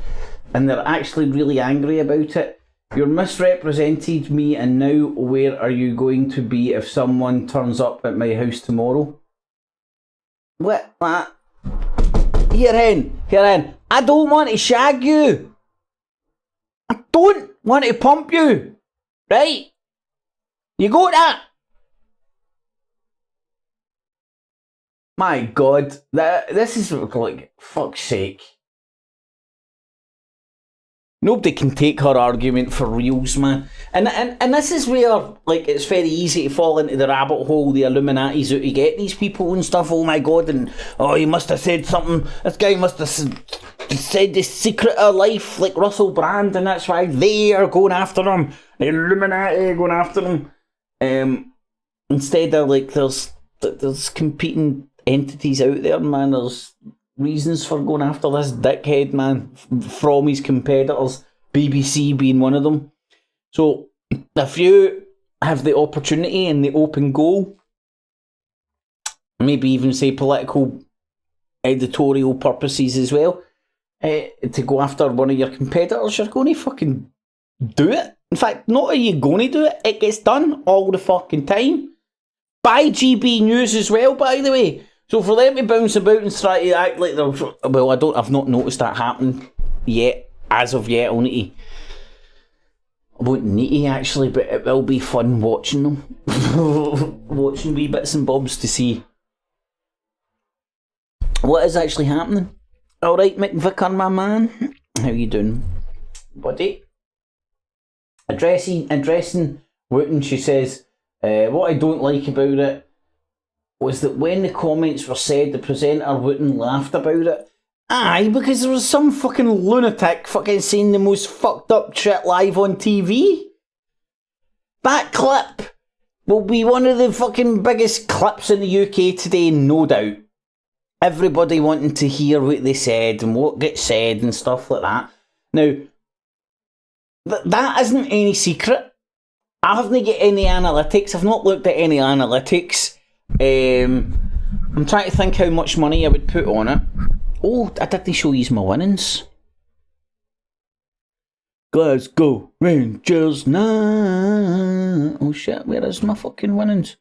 and they're actually really angry about it. You're misrepresented me, and now where are you going to be if someone turns up at my house tomorrow? What? Here in. I don't want to shag you. I don't want to pump you. Right? You got that? My God, this is like, fuck's sake. Nobody can take her argument for reals, man. And this is where, like, it's very easy to fall into the rabbit hole, the Illuminati's out to get these people and stuff. Oh my God, and he must have said something. This guy must have said the secret of life, like Russell Brand, and that's why they are going after him. The Illuminati are going after him. Instead of, like, there's competing entities out there, man. There's reasons for going after this dickhead, man, from his competitors, BBC being one of them. So if you have the opportunity and the open goal, maybe even say political editorial purposes as well, to go after one of your competitors, you're going to fucking do it. In fact, not are you going to do it, it gets done all the fucking time. By GB News as well, by the way. So for them to bounce about and try to act like they're... Well, I've not noticed that happening yet, as of yet. I won't need to, actually, but it will be fun watching them. Watching wee bits and bobs to see what is actually happening. Alright, McVicker, my man. How you doing, buddy? Addressing Wootton, she says, what I don't like about it was that when the comments were said, the presenter Wootton laughed about it. Aye, because there was some fucking lunatic fucking saying the most fucked up shit live on TV. That clip will be one of the fucking biggest clips in the UK today, no doubt. Everybody wanting to hear what they said and what gets said and stuff like that. Now, that isn't any secret. I haven't got any analytics. I've not looked at any analytics. I'm trying to think how much money I would put on it. Oh, I didn't show you my winnings. Glasgow Rangers 9. Oh shit, where is my fucking winnings?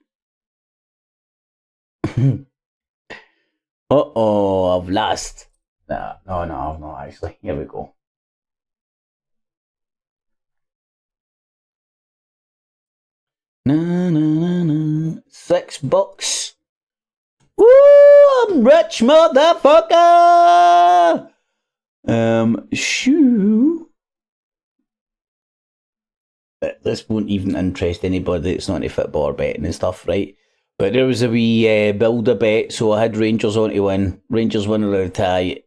Uh-oh, I've lost. No, I've not actually. Here we go. $6. Woo! I'm rich, motherfucker! Shoo. This won't even interest anybody that's not into football or betting and stuff, right? But there was a wee builder bet, so I had Rangers on to win. Rangers win or a tie.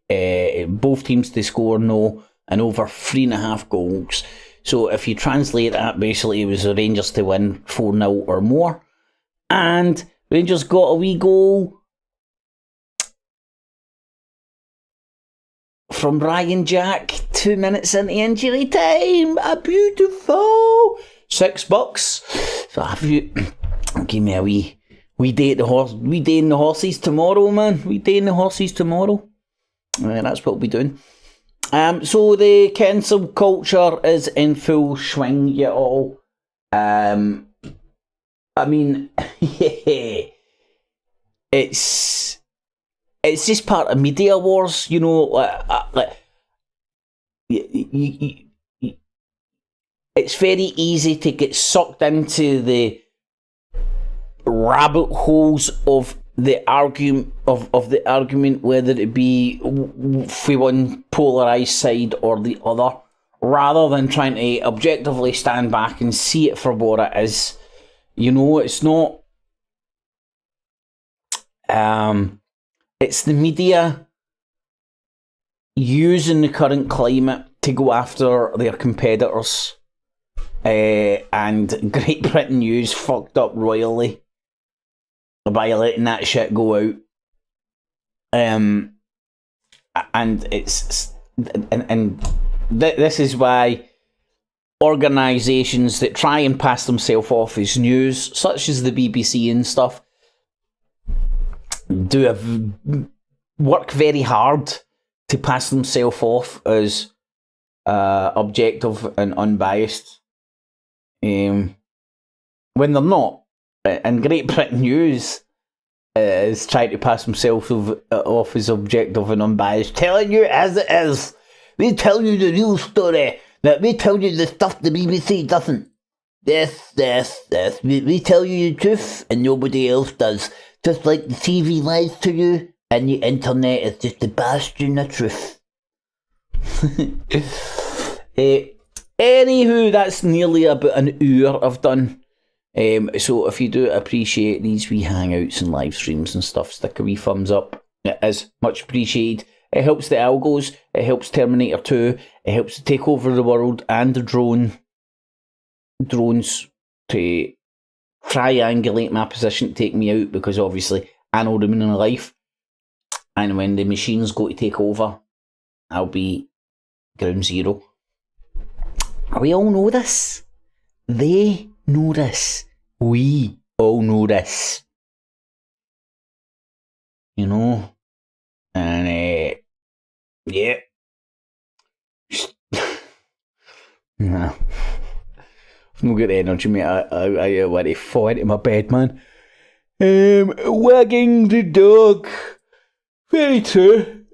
Both teams to score no, and over 3.5 goals. So if you translate that, basically it was the Rangers to win 4-0 or more. And Rangers got a wee goal from Ryan Jack 2 minutes into injury time. A beautiful $6. So have you give me a wee day at the horse, wee day in the horses tomorrow, man. Wee day in the horses tomorrow. That's what we'll be doing. So the cancel culture is in full swing, you all. I mean, it's just part of media wars, you know. It's very easy to get sucked into the rabbit holes of the argument whether it be for one polarised side or the other, rather than trying to objectively stand back and see it for what it is. You know, it's not It's the media using the current climate to go after their competitors. And Great Britain News fucked up royally by letting that shit go out. And it's this is why organisations that try and pass themselves off as news, such as the BBC and stuff, work very hard to pass themselves off as objective and unbiased, when they're not. And Great Britain News is trying to pass themselves off as objective and unbiased, telling you as it is. We tell you the real story. That we tell you the stuff the BBC doesn't. This. We tell you the truth and nobody else does. Just like the TV lies to you and the internet is just a bastion of truth. Anywho, that's nearly about an hour I've done. So if you do appreciate these wee hangouts and live streams and stuff, stick a wee thumbs up. It is much appreciated. It helps the algos, it helps Terminator 2, it helps to take over the world and the drones to triangulate my position to take me out, because obviously I know the meaning of life, and when the machines go to take over, I'll be ground zero. We all know this. They know this. We all know this. You know? And, yeah. Nah. I've not got the energy, mate. I want to fall into my bed, man. Wagging the dog. Very true.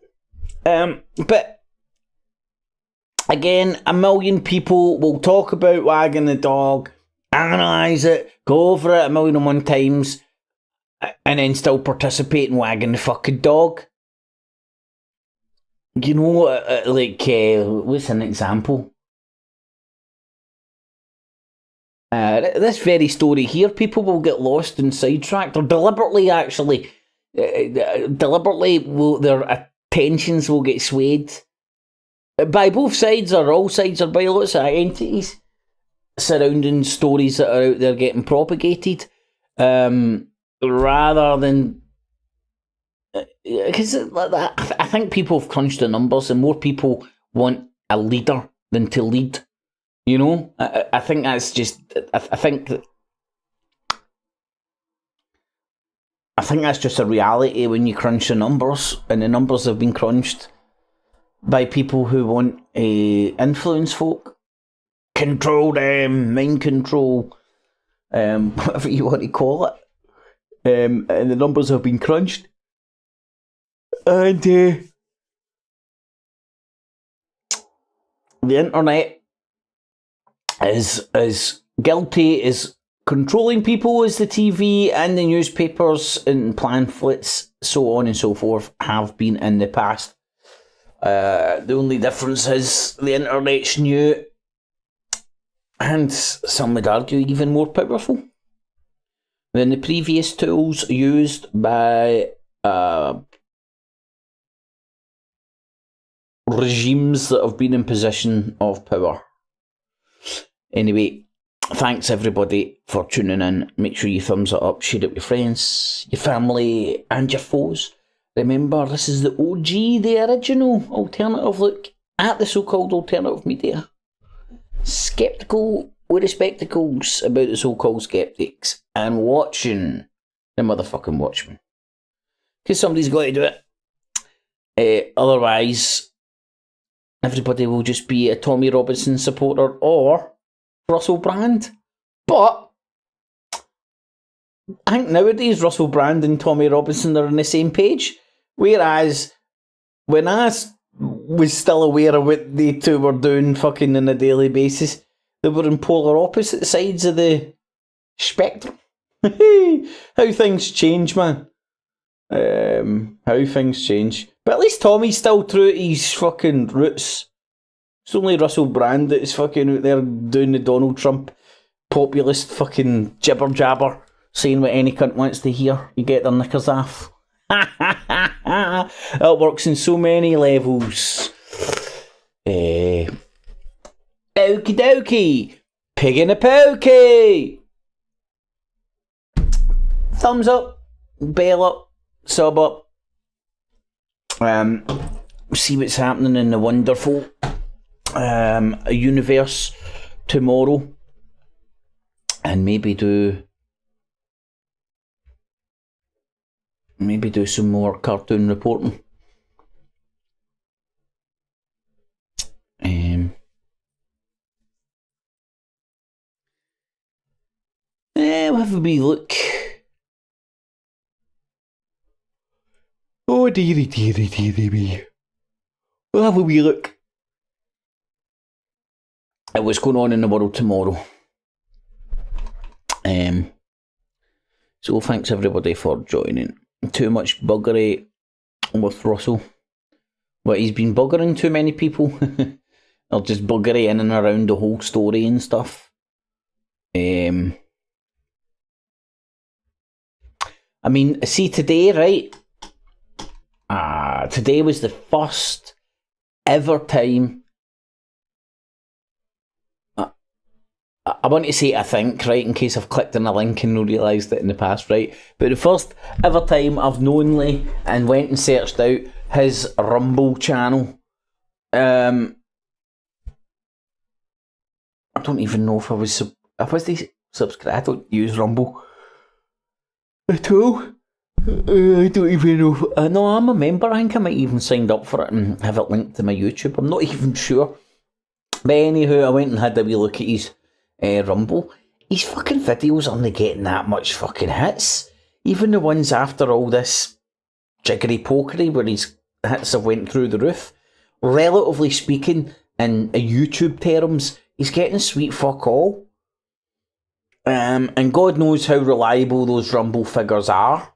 But, again, a million people will talk about wagging the dog, analyse it, go over it a million and one times, and then still participate in wagging the fucking dog. You know, what's an example? This very story here, people will get lost and sidetracked, or deliberately, actually, their attentions will get swayed by both sides, or all sides, or by lots of entities surrounding stories that are out there getting propagated, rather than... Because I think people have crunched the numbers, and more people want a leader than to lead. You know, I think that's just. I think that's just a reality when you crunch the numbers, and the numbers have been crunched by people who want influence folk, control them, mind control, whatever you want to call it, and the numbers have been crunched. And the internet is as guilty as controlling people as the TV and the newspapers and pamphlets, so on and so forth, have been in the past. The only difference is the internet's new, and some would argue even more powerful than the previous tools used by regimes that have been in position of power. Anyway, thanks everybody for tuning in. Make sure you thumbs it up, share it with friends, your family and your foes. Remember, this is the OG, the original alternative look at the so-called alternative media. Skeptical with the spectacles about the so-called skeptics, and watching the motherfucking Watchmen. Because somebody's got to do it. Otherwise, everybody will just be a Tommy Robinson supporter or Russell Brand. But I think nowadays Russell Brand and Tommy Robinson are on the same page. Whereas when I was still aware of what they two were doing fucking on a daily basis, they were on polar opposite sides of the spectrum. How things change, man. How things change. But at least Tommy's still true to his fucking roots. It's only Russell Brand that's fucking out there doing the Donald Trump populist fucking jibber jabber, saying what any cunt wants to hear. You get their knickers off. That works in so many levels. Okie dokie. Pig in a pokey. Thumbs up, bell up, sub up. See what's happening in the wonderful universe tomorrow, and maybe do some more cartoon reporting. We'll have a wee look. Oh dearie dearie dearie me. We'll have a wee look at what's going on in the world tomorrow. So thanks everybody for joining. Too much buggery with Russell. But he's been buggering too many people. Or just buggery in and around the whole story and stuff. I mean, see today, right? Today was the first ever time. I want to say I think, right, in case I've clicked on a link and not realised it in the past, right? But the first ever time I've knowingly and went and searched out his Rumble channel. I don't even know if I was subscribed. I don't use Rumble at all. I don't even know. No, I'm a member. I think I might even signed up for it and have it linked to my YouTube. I'm not even sure. But anywho, I went and had a wee look at his Rumble. His fucking videos aren't getting that much fucking hits. Even the ones after all this jiggery pokery where his hits have went through the roof. Relatively speaking, in YouTube terms, he's getting sweet fuck all. And God knows how reliable those Rumble figures are.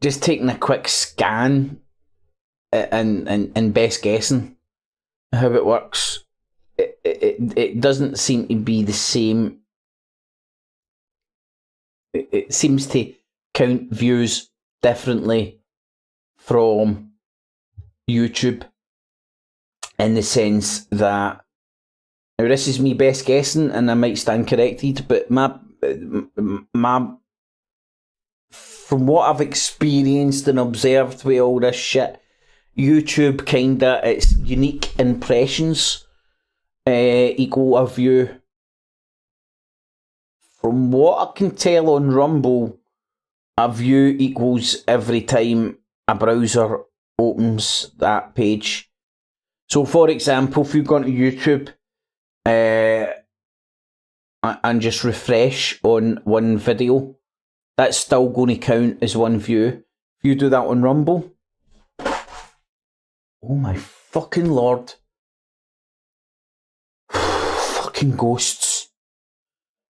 Just taking a quick scan and best guessing how it works. It doesn't seem to be the same. It seems to count views differently from YouTube, in the sense that, now this is me best guessing and I might stand corrected, but my from what I've experienced and observed with all this shit, YouTube kinda, it's unique impressions equal a view. From what I can tell on Rumble, a view equals every time a browser opens that page. So for example, if you go onto YouTube and just refresh on one video, that's still going to count as one view. If you do that on Rumble, oh my fucking lord. Fucking ghosts.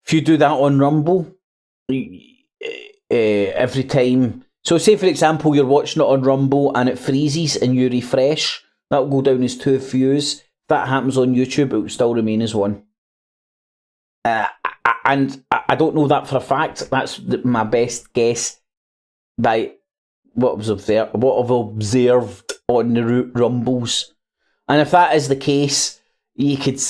If you do that on Rumble, every time. So say for example you're watching it on Rumble and it freezes and you refresh, that'll go down as 2 views. If that happens on YouTube, it will still remain as 1. And I don't know that for a fact. That's my best guess by what I've observed on the Rumbles. And if that is the case, you could,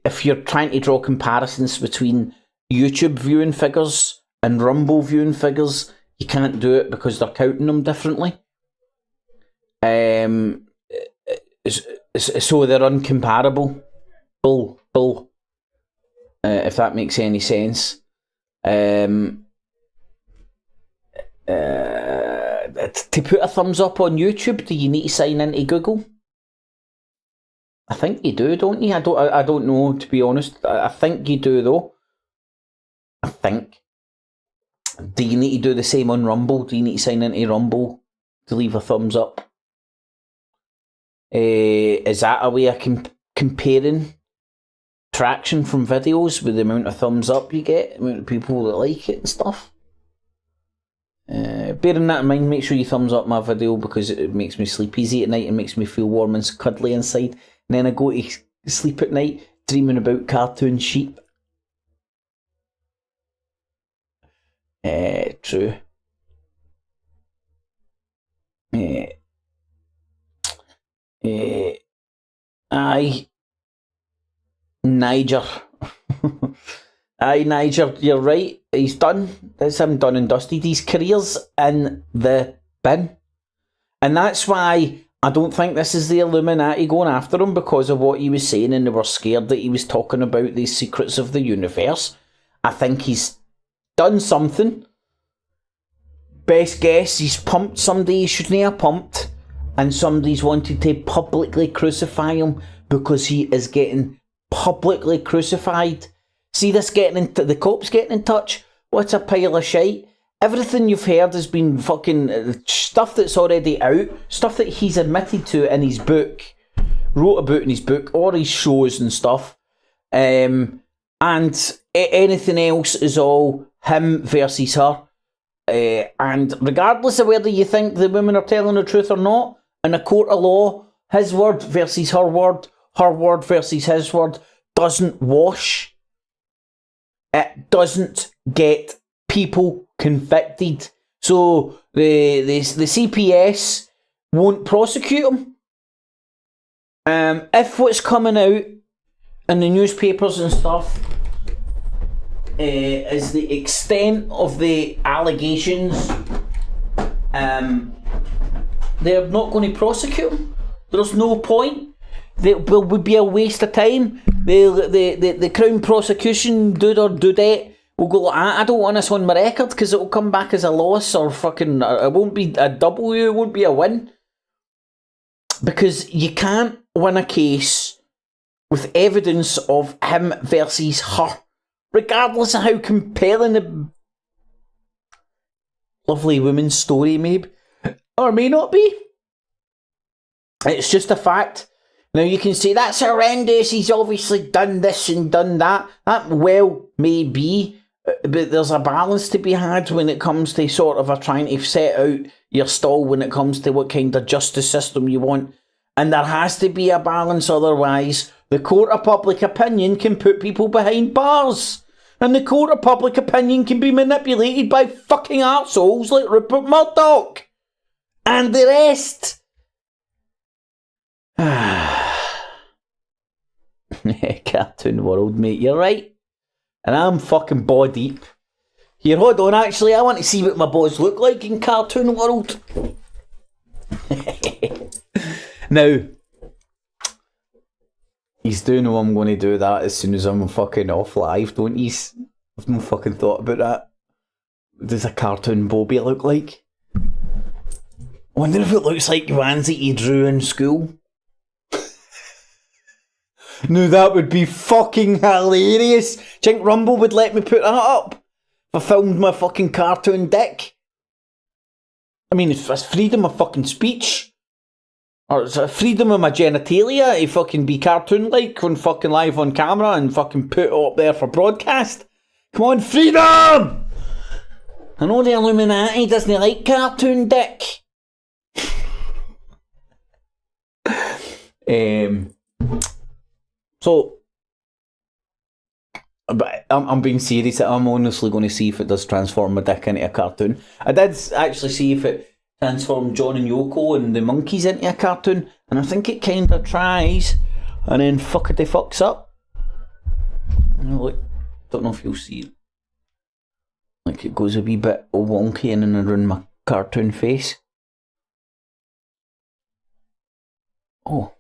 if you're trying to draw comparisons between YouTube viewing figures and Rumble viewing figures, you can't do it because they're counting them differently. So they're uncomparable. Bull. If that makes any sense. To put a thumbs up on YouTube, do you need to sign into Google? I think you do, don't you? I don't know, to be honest. I think you do, though. I think. Do you need to do the same on Rumble? Do you need to sign into Rumble to leave a thumbs up? Is that a way of comparing traction from videos with the amount of thumbs up you get, the amount of people that like it and stuff? Bearing that in mind, make sure you thumbs up my video because it makes me sleep easy at night and makes me feel warm and cuddly inside. And then I go to sleep at night dreaming about cartoon sheep. True. Aye. Niger. Aye, Niger, you're right. He's done. That's him done and dusted. His career's in the bin. And that's why I don't think this is the Illuminati going after him, because of what he was saying, and they were scared that he was talking about the secrets of the universe. I think he's done something. Best guess, he's pumped somebody he shouldn't have pumped, and somebody's wanted to publicly crucify him because he is getting publicly crucified. See this getting into the cops getting in touch? What's a pile of shite? Everything you've heard has been fucking stuff that's already out, stuff that he's admitted to in his book, wrote about in his book, or his shows and stuff. And anything else is all him versus her. And regardless of whether you think the women are telling the truth or not, in a court of law, his word versus her word versus his word doesn't wash. It doesn't get people convicted. So the CPS won't prosecute him. If what's coming out in the newspapers and stuff is the extent of the allegations, they're not going to prosecute him. There's no point. It would be a waste of time. The Crown prosecution dude or dudette will go, I don't want this on my record because it will come back as a loss, or fucking, it won't be a W, it won't be a win. Because you can't win a case with evidence of him versus her, regardless of how compelling the lovely woman's story may be, or may not be. It's just a fact. Now you can say, that's horrendous, he's obviously done this and done that. That well may be, but there's a balance to be had when it comes to sort of trying to set out your stall when it comes to what kind of justice system you want. And there has to be a balance, otherwise the court of public opinion can put people behind bars. And the court of public opinion can be manipulated by fucking arseholes like Rupert Murdoch. And the rest. Cartoon world, mate, you're right. And I'm fucking ball deep. Here, hold on, actually, I want to see what my boys look like in cartoon world. Now, he's do know I'm going to do that as soon as I'm fucking off live, don't he? I've no fucking thought about that. What does a cartoon Bobby look like? I wonder if it looks like the ones that he drew in school. No, that would be fucking hilarious. Do you think Rumble would let me put that up? If I filmed my fucking cartoon dick? I mean, it's freedom of fucking speech. Or it's a freedom of my genitalia to fucking be cartoon-like when fucking live on camera and fucking put it up there for broadcast. Come on, freedom! I know the Illuminati doesn't like cartoon dick. So, but I'm being serious. I'm honestly going to see if it does transform my dick into a cartoon. I did actually see if it transformed John and Yoko and the monkeys into a cartoon, and I think it kind of tries, and then fucks up. Look, don't know if you'll see it. Like it goes a wee bit wonky and then around my cartoon face. Oh.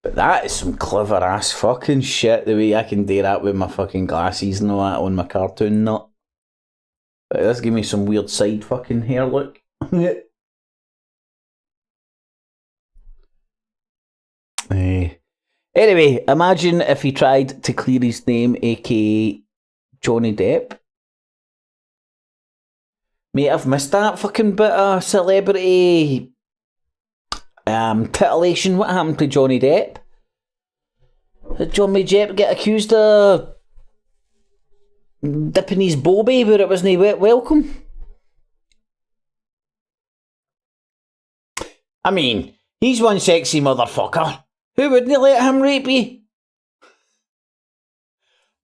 But that is some clever ass fucking shit, the way I can do that with my fucking glasses and all that on my cartoon nut. But this give me some weird side fucking hair look. Anyway, imagine if he tried to clear his name, aka Johnny Depp. Mate, I've missed that fucking bit of celebrity titillation. What happened to Johnny Depp? Did Johnny Depp get accused of dipping his bobby where it wasn't welcome? I mean, he's one sexy motherfucker. Who wouldn't let him rape you?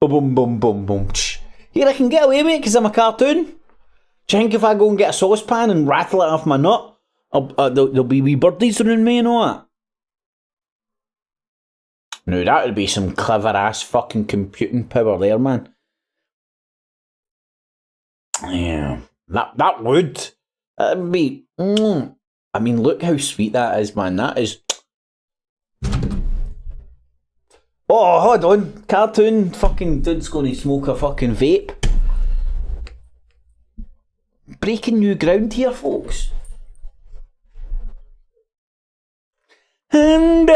Boom, boom, boom, boom, boom. Here, I can get away with it because I'm a cartoon. Do you think if I go and get a saucepan and rattle it off my nut, there'll be wee birdies around me and all that? No, that would be some clever ass fucking computing power there, man. Yeah, that would. That'd be. I mean, look how sweet that is, man. That is. Oh, hold on. Cartoon fucking dude's gonna smoke a fucking vape. Breaking new ground here, folks. And I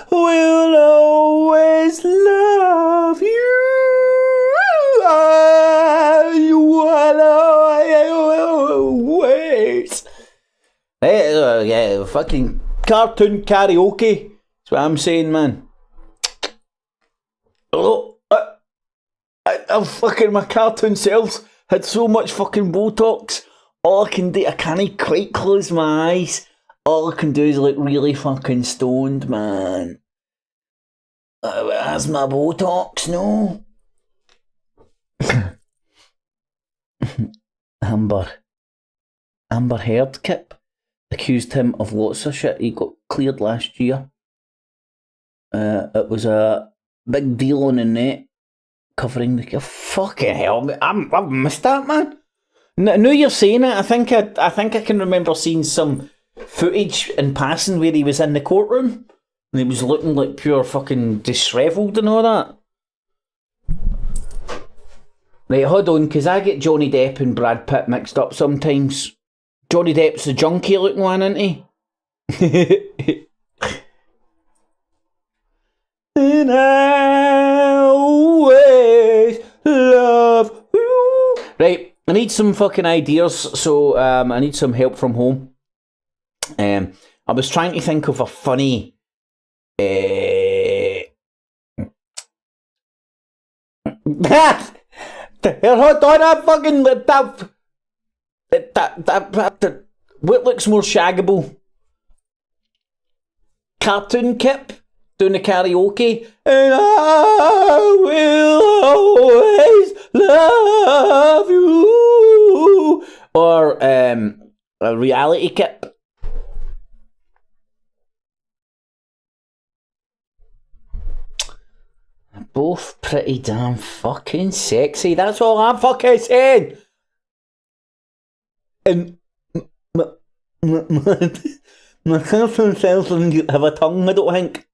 will always love you. I will always. Yeah, fucking cartoon karaoke. That's what I'm saying, man. Oh, I'm fucking my cartoon selves had so much fucking Botox. All I can do, I can't quite close my eyes. All I can do is look really fucking stoned, man. That's my Botox, no? Amber Heard Kip accused him of lots of shit. He got cleared last year. It was a big deal on the net, covering the... Fucking hell, I've missed that, man. Now you're saying it, I think I can remember seeing some footage in passing where he was in the courtroom and he was looking like pure fucking dishevelled and all that. Right, hold on, because I get Johnny Depp and Brad Pitt mixed up sometimes. Johnny Depp's the junkie looking one, isn't he? And I always love you. Right. I need some fucking ideas, so I need some help from home. I was trying to think of a funny... Hold on, I fucking... What looks more shaggable? Cartoon Kip doing the karaoke. And I will always love you. Or a reality Kip. Both pretty damn fucking sexy. That's all I'm fucking saying. And my cartoon self doesn't have a tongue, I don't think.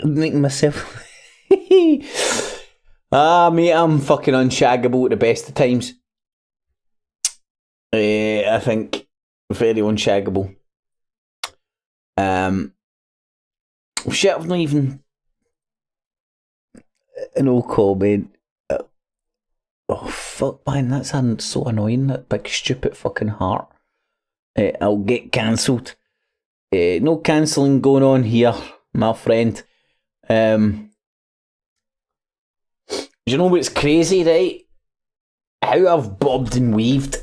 Making myself. Mate, I'm fucking unshaggable at the best of times. I think very unshaggable. Shit, I've not even. No comment. Oh fuck, man, that's so annoying. That big stupid fucking heart. I'll get cancelled. No cancelling going on here, my friend. Do you know what's crazy, right? How I've bobbed and weaved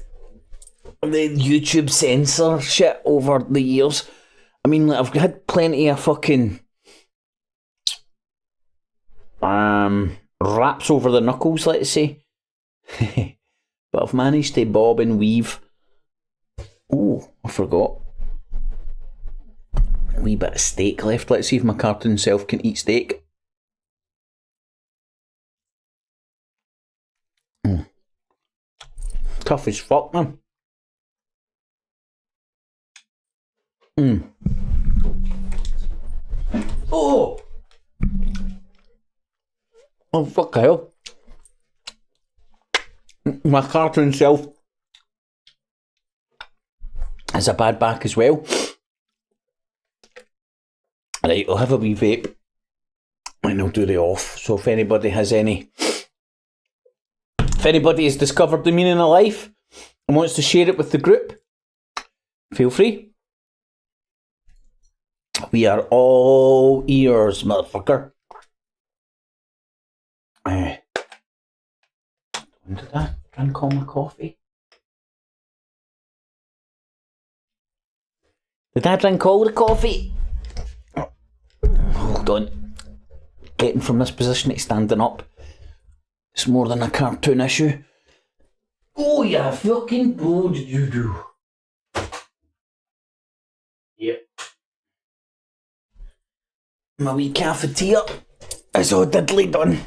the YouTube censor shit over the years. I mean, like, I've had plenty of fucking raps over the knuckles, let's say. But I've managed to bob and weave. Oh, I forgot. A wee bit of steak left. Let's see if my cartoon self can eat steak. Tough as fuck, man. Oh! Oh, fuck hell. My cartoon self has a bad back as well. Right, I'll have a wee vape and I'll do the off. So if anybody has any... If anybody has discovered the meaning of life and wants to share it with the group, feel free. We are all ears, motherfucker. Did that? Drink all my coffee. Did I drink all the coffee? Hold on. Getting from this position to standing up. It's more than a cartoon issue. Oh, yeah, fucking what did you do? Yep. My wee cafetiere is all diddly done.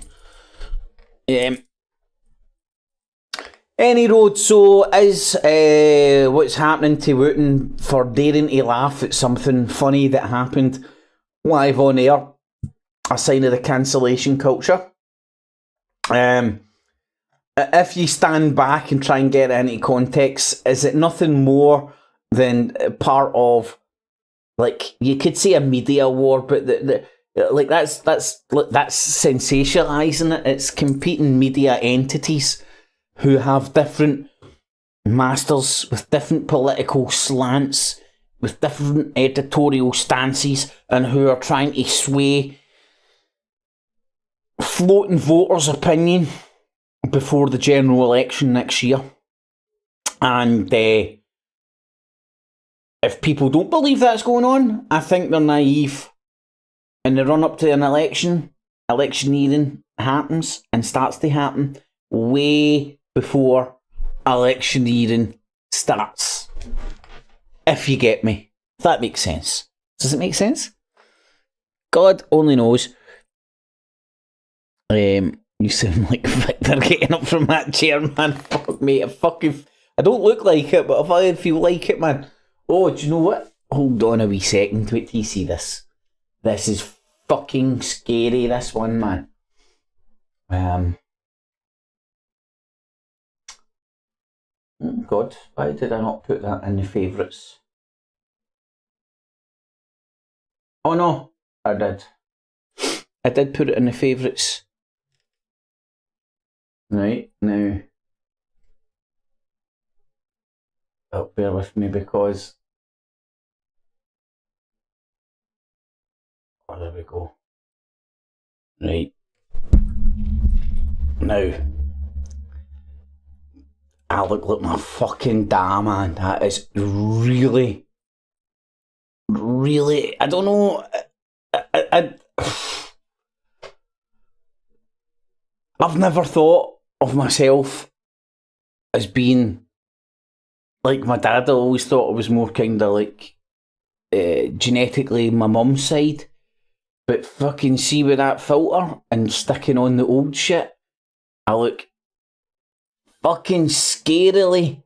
Any road, so is what's happening to Wootton for daring to laugh at something funny that happened live on air a sign of the cancellation culture? If you stand back and try and get it into context, is it nothing more than part of, like, you could say a media war, but like that's sensationalising it. It's competing media entities who have different masters with different political slants, with different editorial stances, and who are trying to sway floating voters' opinion before the general election next year. And if people don't believe that's going on, I think they're naive. In the run up to an electioneering happens and starts to happen way before electioneering starts. If you get me. If that makes sense. Does it make sense? God only knows. You sound like Victor getting up from that chair, man. Fuck me, I don't look like it, but if I feel like it, man. Oh, do you know what? Hold on a wee second. Wait till you see this. This is fucking scary, this one, man. Oh God, why did I not put that in the favourites? Oh no, I did. I did put it in the favourites. Right, now. Oh, bear with me because... Oh, there we go. Right. Now. I look like my fucking dad, man. That is really... I don't know... I've never thought of myself as being like my dad. I always thought I was more kind of like genetically my mum's side. But fucking see with that filter and sticking on the old shit, I look fucking scarily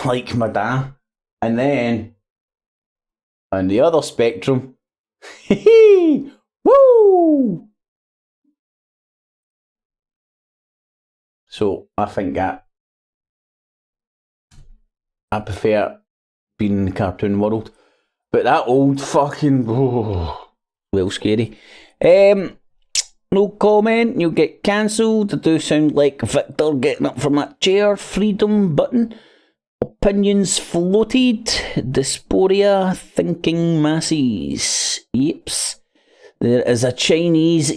like my dad. And then on the other spectrum, woo! So I think that I prefer being in the cartoon world. But that old fucking well scary. No comment, you'll get cancelled. I do sound like Victor getting up from that chair. Freedom button. Opinions floated. Dysphoria thinking masses. Yips. There is a Chinese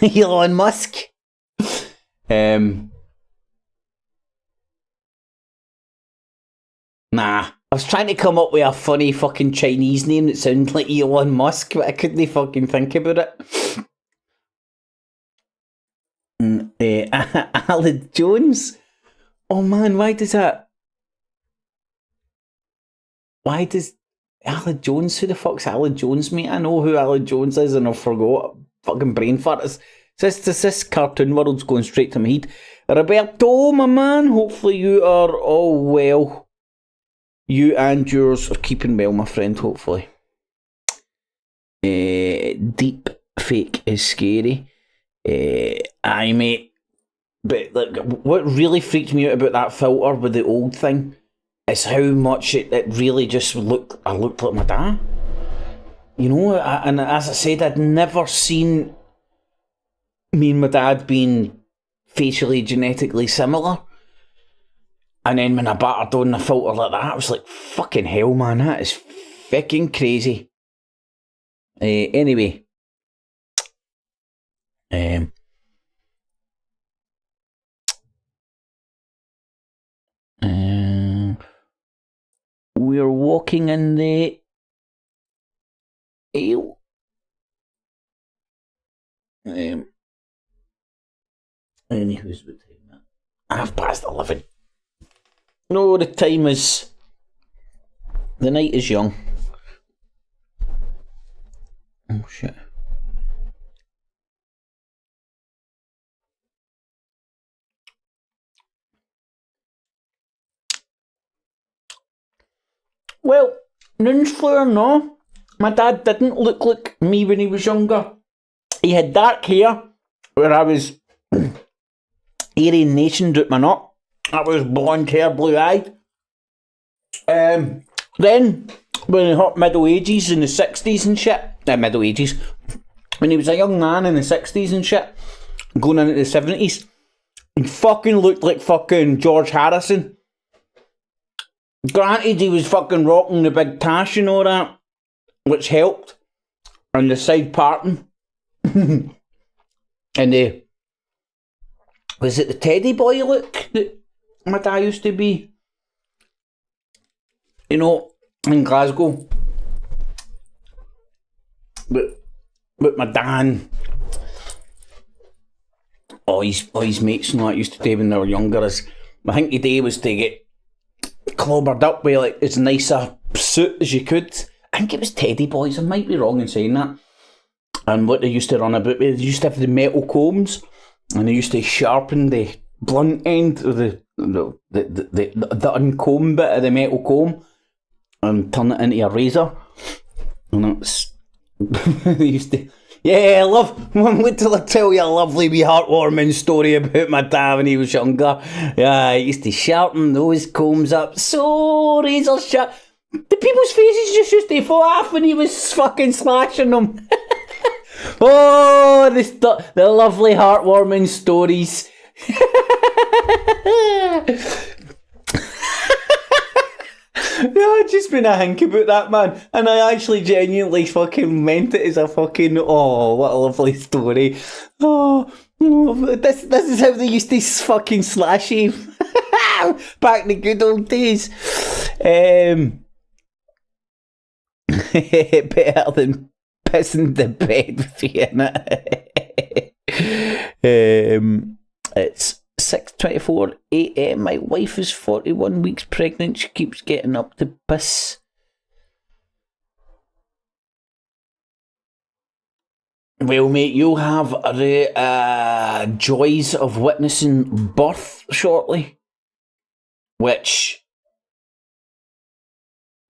Elon Musk. Nah. I was trying to come up with a funny fucking Chinese name that sounded like Elon Musk, but I couldn't fucking think about it. Alan Jones? Oh man, why does Alan Jones, who the fuck's Alan Jones, mate? I know who Alan Jones is and I forgot. Fucking brain fart. This cartoon world's going straight to my head. Roberto, my man, hopefully you are all well. You and yours are keeping well, my friend, hopefully. Deep fake is scary. Aye, mate. But like, what really freaked me out about that filter with the old thing is how much it really just looked like my dad. You know, and as I said, I'd never seen me and my dad being facially, genetically similar. And then when I battered on the filter like that, I was like, fucking hell, man, that is fucking crazy. Anyway. working in the ale. Anywho's what time? 11:30. No, the time is. The night is young. Oh shit. Well, newsflare, no. My dad didn't look like me when he was younger. He had dark hair, where I was Aryan Nation out my nut. I was blonde hair, blue eyed. Then, when he hit middle ages in the 60s and shit, middle ages, when he was a young man in the 60s and shit, going into the 70s, he fucking looked like fucking George Harrison. Granted, he was fucking rocking the big tash and all that, which helped, and the side parting. And was it the teddy boy look that my dad used to be? You know, in Glasgow. But my dad, all his mates and all that used to do when they were younger is, I think the day was to get clobbered up with like as nice a suit as you could. I think it was teddy boys, I might be wrong in saying that. And what they used to run about with, they used to have the metal combs, and they used to sharpen the blunt end of the uncomb bit of the metal comb and turn it into a razor. And that's they used to. Yeah, I love. Wait till I tell you a lovely wee heartwarming story about my dad when he was younger. Yeah, he used to sharpen those combs up so razor sharp. The people's faces just used to fall off when he was fucking slashing them. Oh, the lovely heartwarming stories. No, I've just been a hink about that, man. And I actually genuinely fucking meant it as a fucking, oh, what a lovely story. Oh, this is how they used to fucking slash him. Back in the good old days. Better than pissing the bed with you in it. It's 6:24 a.m. My wife is 41 weeks pregnant. She keeps getting up to piss. Well, mate, you'll have the joys of witnessing birth shortly, which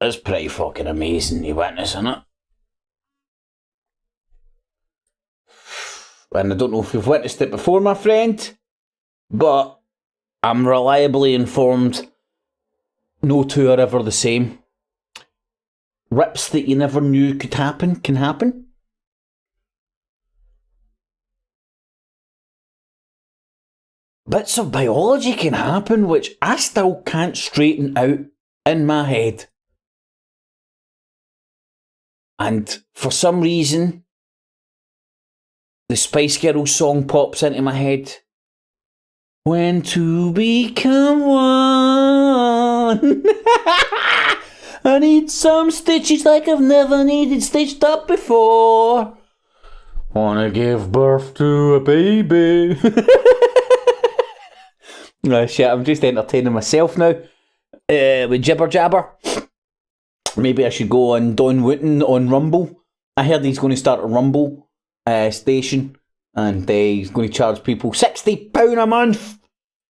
is pretty fucking amazing. You witnessing it. And I don't know if you've witnessed it before, my friend, but I'm reliably informed no two are ever the same. Rips that you never knew could happen can happen. Bits of biology can happen which I still can't straighten out in my head. And for some reason, the Spice Girls song pops into my head. When to become one. I need some stitches like I've never needed stitched up before. Wanna give birth to a baby. No shit, I'm just entertaining myself now. With jibber jabber. Maybe I should go on Don Wootton on Rumble. I heard he's going to start a Rumble station, and he's going to charge people £60 a month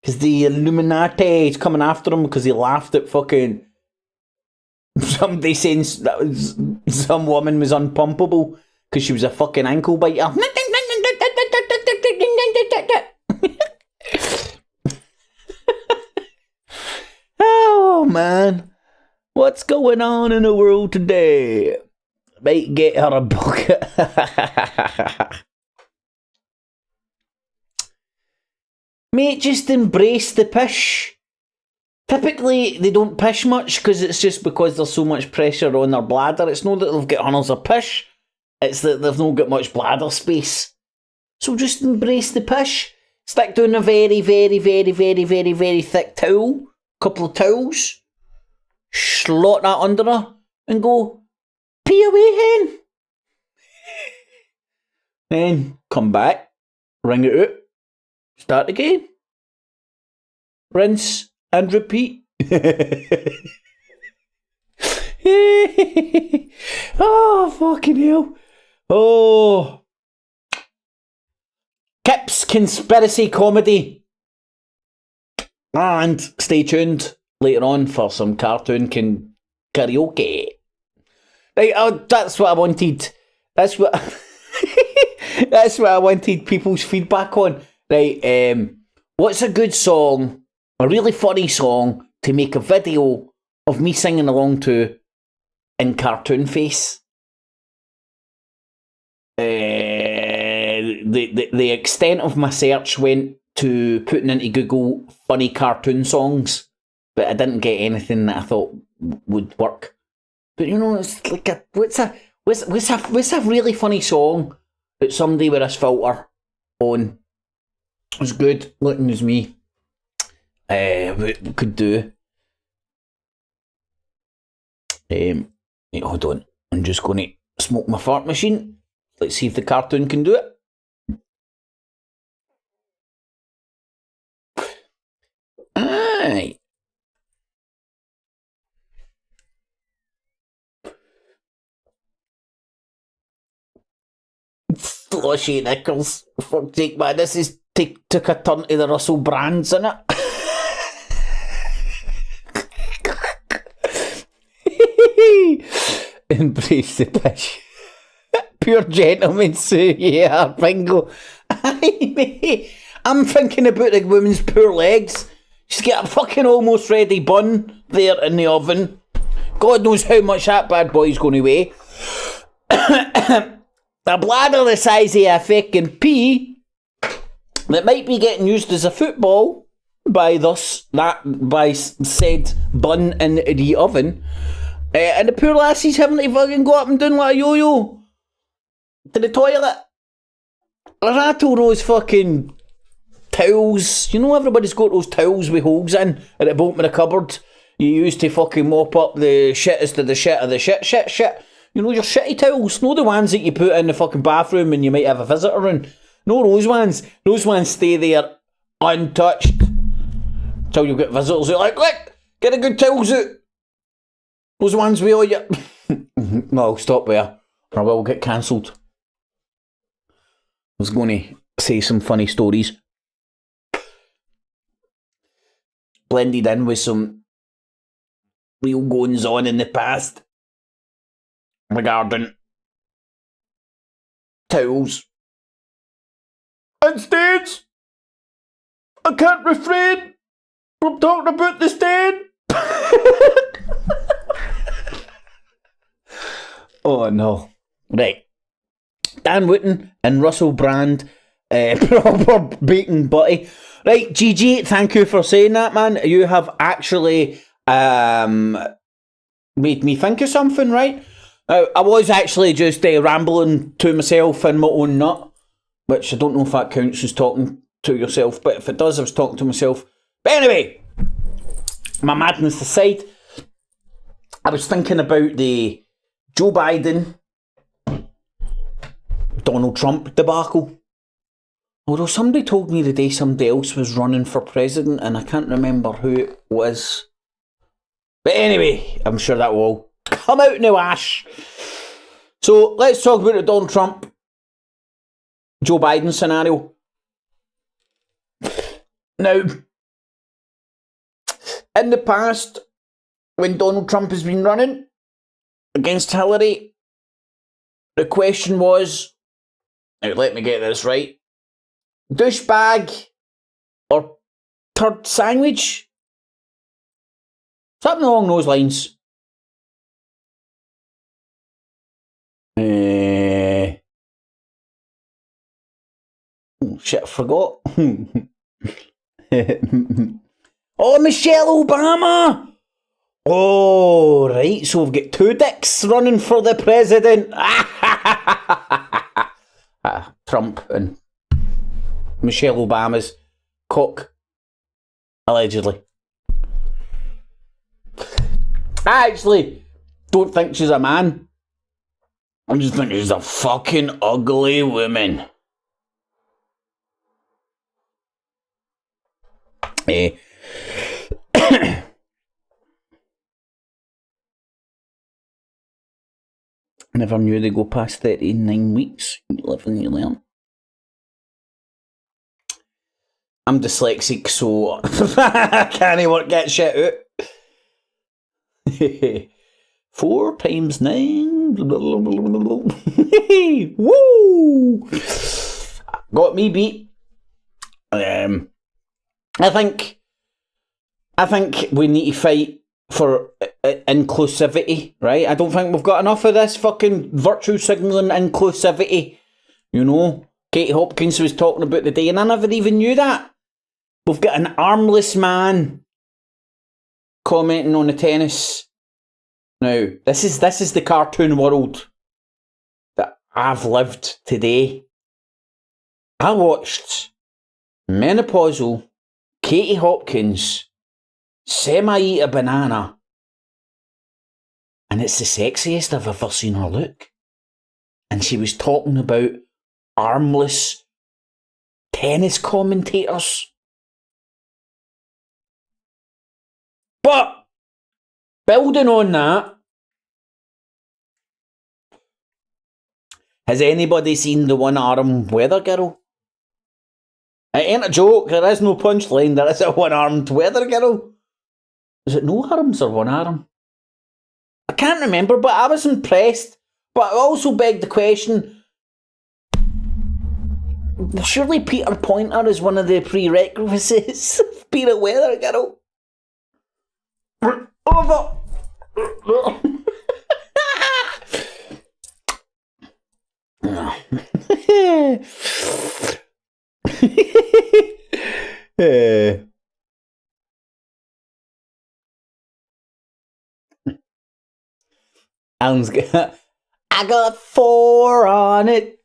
because the Illuminati is coming after him because he laughed at fucking somebody saying that was, some woman was unpumpable because she was a fucking ankle biter. Oh man, what's going on in the world today? Might get her a bucket. Mate, just embrace the pish. Typically, they don't pish much because it's just because there's so much pressure on their bladder. It's not that they've got hunters of pish, it's that they've not got much bladder space. So just embrace the pish. Stick down a very, very, very, very, very, very thick towel. Couple of towels. slot that under her, and go, pee away, hen. Then come back, wring it out, start again. Rinse and repeat. Oh, fucking hell. Oh. Kip's Conspiracy Comedy. And stay tuned later on for some cartoon karaoke. Right, that's what I wanted. That's what that's what I wanted people's feedback on. Right, what's a good song, a really funny song to make a video of me singing along to in cartoon face? The extent of my search went to putting into Google funny cartoon songs, but I didn't get anything that I thought would work. But you know, it's like what's a really funny song that somebody with this filter on, as good looking as me, could do. Hold on, I'm just going to smoke my fart machine. Let's see if the cartoon can do it. Aye. Slushy Nichols. Fuck's sake, man, this is took a turn to the Russell Brands, innit? Embrace the pish. Pure gentleman, Sue, yeah, bingo. Aye, mate. I'm thinking about the woman's poor legs. She's got a fucking almost ready bun there in the oven. God knows how much that bad boy's going to weigh. A bladder the size of a fucking pea that might be getting used as a football by said bun in the oven. And the poor lassie's having to fucking go up and down like a yo-yo to the toilet. Rattle those fucking towels. You know, everybody's got those towels with holes in at the bottom of the cupboard you use to fucking mop up the shittest of the shit of the shit. You know, your shitty towels. No, the ones that you put in the fucking bathroom and you might have a visitor in. No, those ones. Those ones stay there untouched till you get visitors. You're like, quick, get the good towels out. Those ones with all your... No, I'll stop there, or I will get cancelled. I was going to say some funny stories blended in with some real goings on in the past regarding towels and stains. I can't refrain from talking about the stain. Oh no. Right. Dan Wootton and Russell Brand, proper bacon butty. Right, GG, thank you for saying that, man. You have actually made me think of something, right? I was actually just rambling to myself in my own nut, which I don't know if that counts as talking to yourself, but if it does, I was talking to myself. But anyway, my madness aside, I was thinking about the Joe Biden, Donald Trump debacle. Although somebody told me the day somebody else was running for president, and I can't remember who it was. But anyway, I'm sure that will all come out in the wash. So let's talk about the Donald Trump, Joe Biden scenario. Now, in the past, when Donald Trump has been running against Hillary, the question was, now let me get this right, douchebag or turd sandwich? Something along those lines. Oh shit, I forgot. Oh, Michelle Obama! Oh, right, so we've got two dicks running for the president. Trump and Michelle Obama's cock, allegedly. I actually don't think she's a man. I just think she's a fucking ugly woman. Never knew they go past 39 weeks. You live and you learn. I'm dyslexic, so I can't work that shit out. 4 times 9. Woo! Got me beat. I think we need to fight for inclusivity, right? I don't think we've got enough of this fucking virtue signalling inclusivity. You know, Katie Hopkins was talking about the day, and I never even knew that. We've got an armless man commenting on the tennis. Now, this is the cartoon world that I've lived today. I watched menopausal Katie Hopkins semi-eat a banana, and it's the sexiest I've ever seen her look. And she was talking about armless tennis commentators. But, building on that, has anybody seen the one-arm weather girl? It ain't a joke, there is no punchline, there is a one-armed weather girl. Is it no arms or one arm? I can't remember, but I was impressed. But I also begged the question, surely Peter Pointer is one of the prerequisites of being a weather girl? Over. Alan's got, I got 4 on it.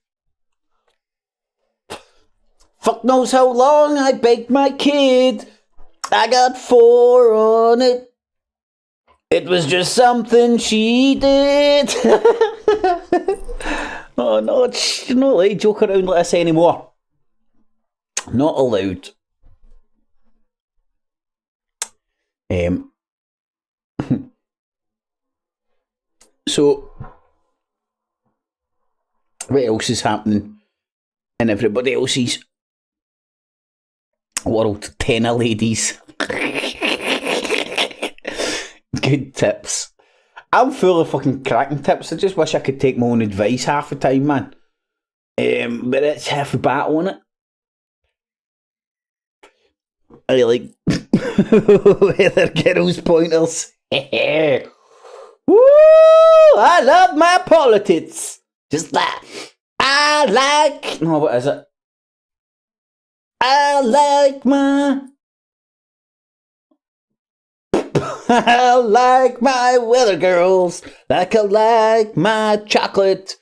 Fuck knows how long I baked my kid. I got 4 on it. It was just something she did. Oh no, you're not allowed to joke around like this anymore. Not allowed. So, what else is happening in everybody else's world? Tenor ladies. Good tips. I'm full of fucking cracking tips. I just wish I could take my own advice half the time, man. But it's half a battle on it. I like weather girls pointers. Woo! I love my politics. Just that. I like. No, what is it? I like my. I like my weather girls. Like I like my chocolate.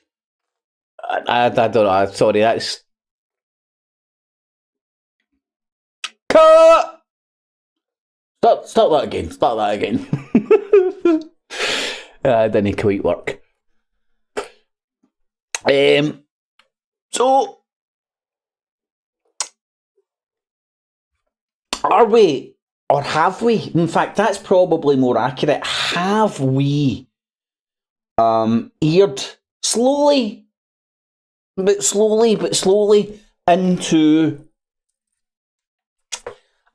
I don't know. Sorry, that's. Cut! Start that again. Start that again. Didn't quite work. So, are we, or have we? In fact, that's probably more accurate. Have we eared slowly into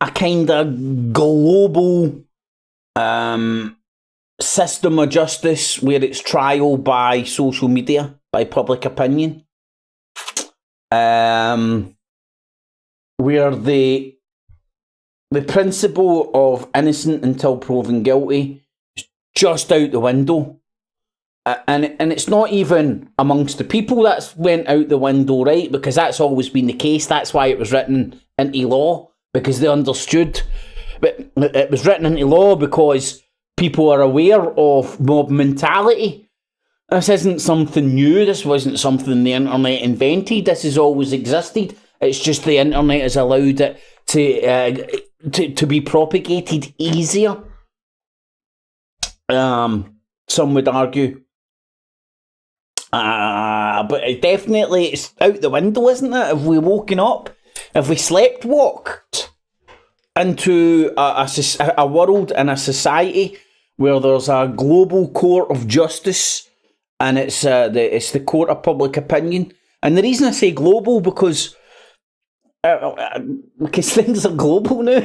a kind of global system of justice where it's trial by social media, by public opinion, where the principle of innocent until proven guilty is just out the window, and it's not even amongst the people that's went out the window, right? Because that's always been the case. That's why it was written into law, because they understood. But it was written into law because people are aware of mob mentality. This isn't something new. This wasn't something the internet invented. This has always existed. It's just the internet has allowed it to be propagated easier. some would argue. But it's out the window, isn't it? Have we woken up? Have we slept walked into a world and a society where there's a global court of justice, and it's the court of public opinion? And the reason I say global because things are global now.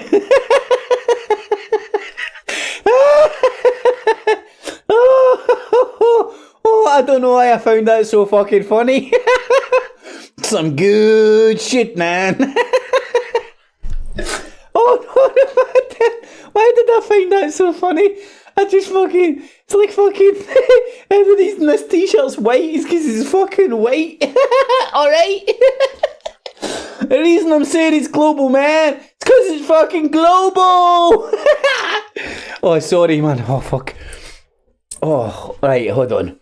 I don't know why I found that so fucking funny. Some good shit, man. Why did I find that so funny? It's like fucking, and he's in this t-shirt's white, it's because he's fucking white. Alright? The reason I'm saying it's global, man, it's because it's fucking global. Oh, sorry, man. Oh, fuck. Oh, right, hold on.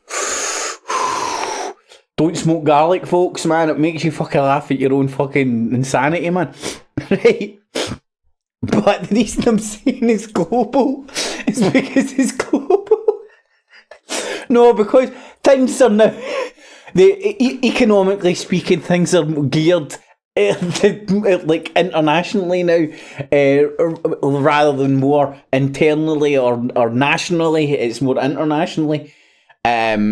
Don't smoke garlic, folks, man. It makes you fucking laugh at your own fucking insanity, man. Right? But the reason I'm saying it's global is because it's global. No, because things are now, economically speaking, things are geared like internationally now, rather than more internally or nationally. It's more internationally. A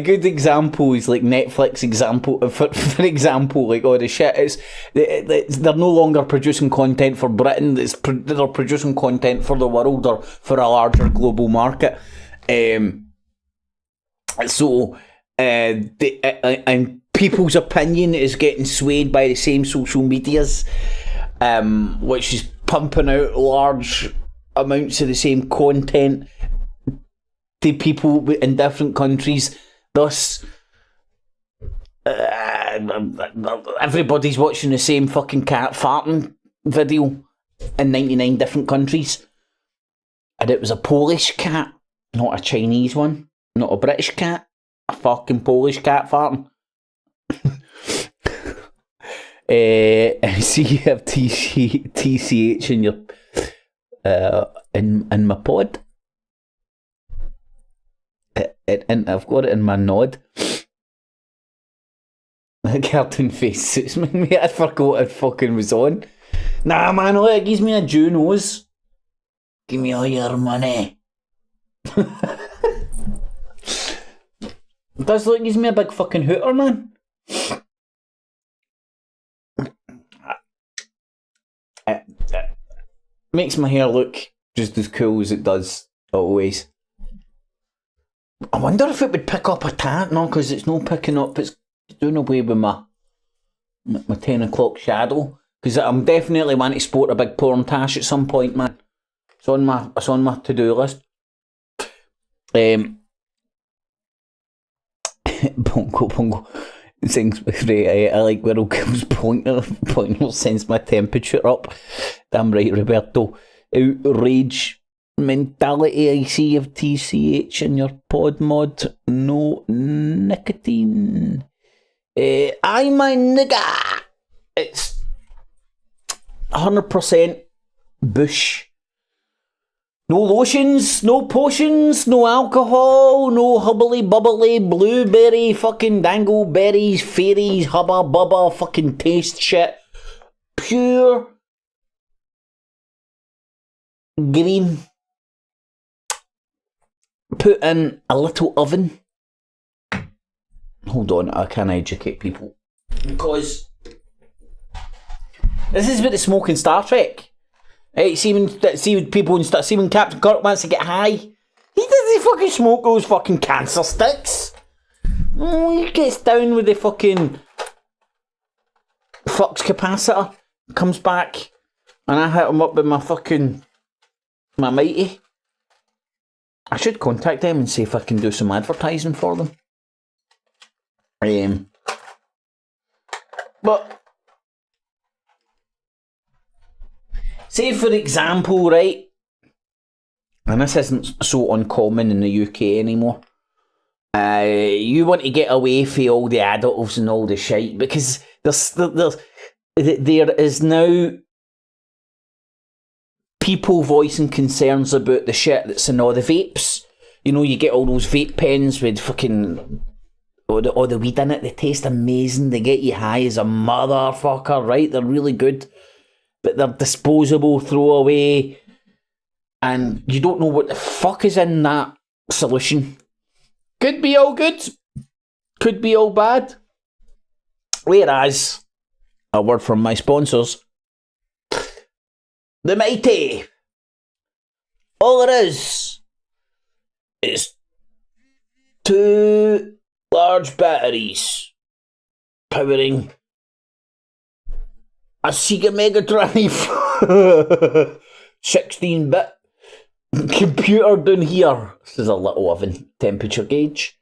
good example is like Netflix example. For example, like all the shit, they're no longer producing content for Britain. They're producing content for the world or for a larger global market. And people's opinion is getting swayed by the same social medias, which is pumping out large amounts of the same content to people in different countries. Thus, everybody's watching the same fucking cat farting video in 99 different countries. And it was a Polish cat, not a Chinese one, not a British cat, a fucking Polish cat farting. I see you have TCH in your in my pod. And I've got it in my nod. The cartoon face suits me, mate. I forgot it fucking was on. Nah, man, look, it gives me a Jew nose. Give me all your money. It does look, gives me a big fucking hooter, man. Makes my hair look just as cool as it does always. I wonder if it would pick up a tat. No, because it's not picking up. It's doing away with my 10 o'clock shadow. Because I'm definitely wanting to sport a big porn tash at some point, man. It's on my to-do list. Bongo. Sings I like where Will's pointer sends my temperature up. Damn right, Roberto. Outrage mentality. I see you have TCH in your pod mod. No nicotine. I my nigga. It's 100% bush. No lotions, no potions, no alcohol, no hubbly bubbly blueberry fucking dangleberries, fairies, hubba bubba fucking taste shit. Pure green. Put in a little oven. Hold on, I can't educate people. Because this is about the smoke in Star Trek. Hey, see when people and stuff. See when Captain Kirk wants to get high, he doesn't fucking smoke those fucking cancer sticks. He gets down with the fucking flux capacitor, comes back, and I hit him up with my mighty. I should contact them and see if I can do some advertising for them. But say, for example, right, and this isn't so uncommon in the UK anymore, you want to get away from all the adults and all the shite, because there is now people voicing concerns about the shit that's in all the vapes. You know, you get all those vape pens with fucking all the weed in it. They taste amazing. They get you high as a motherfucker, right? They're really good. But they're disposable, throwaway. And you don't know what the fuck is in that solution. Could be all good. Could be all bad. Whereas, a word from my sponsors, the Mighty, all it is 2 large batteries powering a Sega Mega Drive 16-bit computer down here. This is a little oven temperature gauge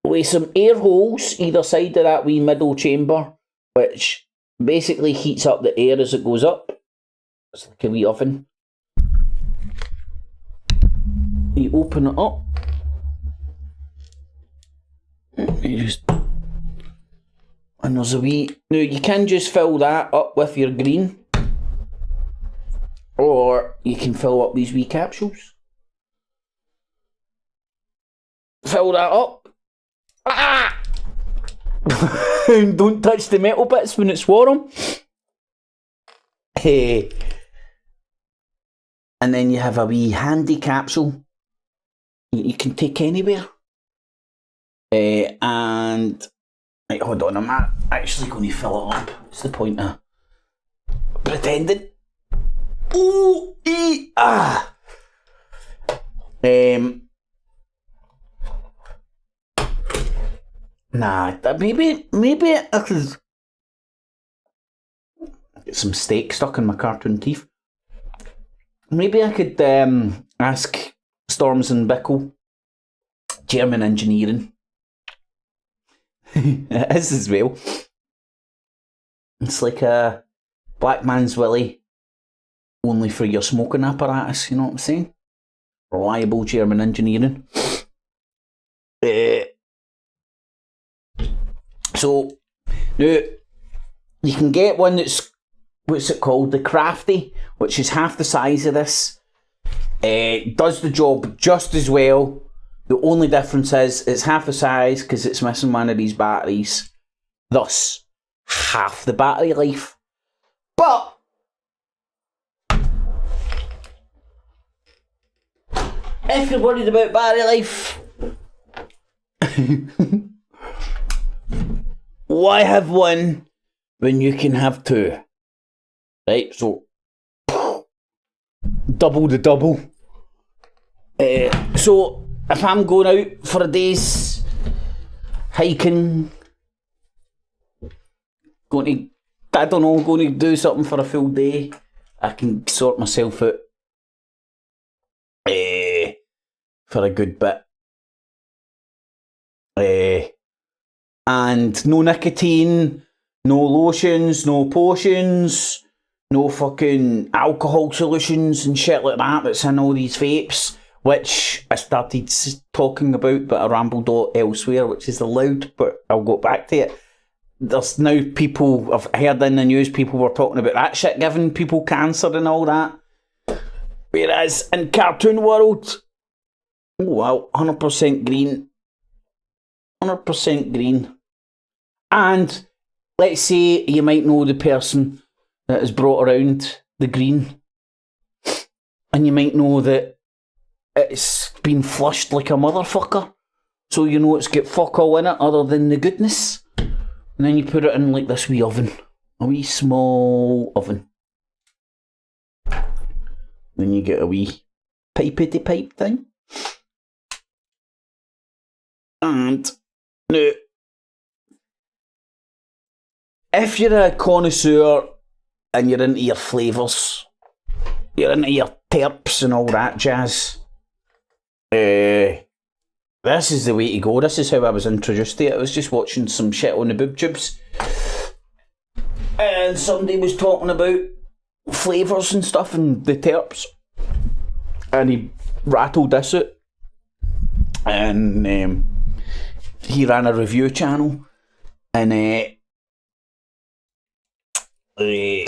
with some air holes either side of that wee middle chamber, which basically heats up the air as it goes up. It's like a wee oven. You open it up. You just, and there's a wee. Now you can just fill that up with your green, or you can fill up these wee capsules. Fill that up. Ah! Don't touch the metal bits when it's warm. Hey. And then you have a wee handy capsule you can take anywhere. And right, hold on, I'm not actually going to fill it up. What's the point of pretending? Ooh, ah. Nah, maybe I could get some steak stuck in my cartoon teeth. Maybe I could ask Storms and Bickle, German engineering. It is as well. It's like a black man's willy, only for your smoking apparatus, you know what I'm saying? Reliable German engineering. So, now, you can get one that's, what's it called? The Crafty, which is half the size of this. Does the job just as well. The only difference is it's half the size because it's missing one of these batteries. Thus, half the battery life. But if you're worried about battery life, why have one when you can have 2? Right, so double the double. So if I'm going out for a day's hiking, going to do something for a full day, I can sort myself out for a good bit. And no nicotine, no lotions, no potions, no fucking alcohol solutions and shit like that that's in all these vapes, which I started talking about, but I rambled elsewhere, which is allowed, but I'll go back to it. There's now people, I've heard in the news, people were talking about that shit giving people cancer and all that. Whereas in cartoon world, oh wow, 100% green. 100% green. And let's say you might know the person that has brought around the green, and you might know that it's been flushed like a motherfucker, so you know it's got fuck all in it other than the goodness. And then you put it in like this wee oven, a wee small oven. Then you get a wee pipety pipe thing. And now, if you're a connoisseur and you're into your flavours, you're into your terps and all that jazz, this is the way to go. This is how I was introduced to it. I was just watching some shit on the boob tubes, and somebody was talking about flavours and stuff and the terps, and he rattled this out, and he ran a review channel, and he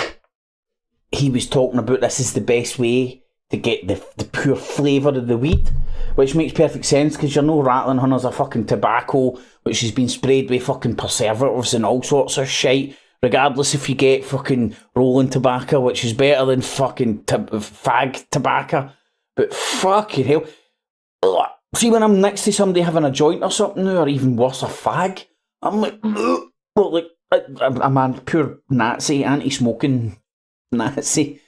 he was talking about this is the best way to get the pure flavour of the weed, which makes perfect sense because you're no rattling hundreds of fucking tobacco which has been sprayed with fucking preservatives and all sorts of shite, regardless if you get fucking rolling tobacco, which is better than fucking fag tobacco. But fucking hell. See, when I'm next to somebody having a joint or something, or even worse, a fag, I'm like, well, like, I'm a pure Nazi, anti-smoking Nazi.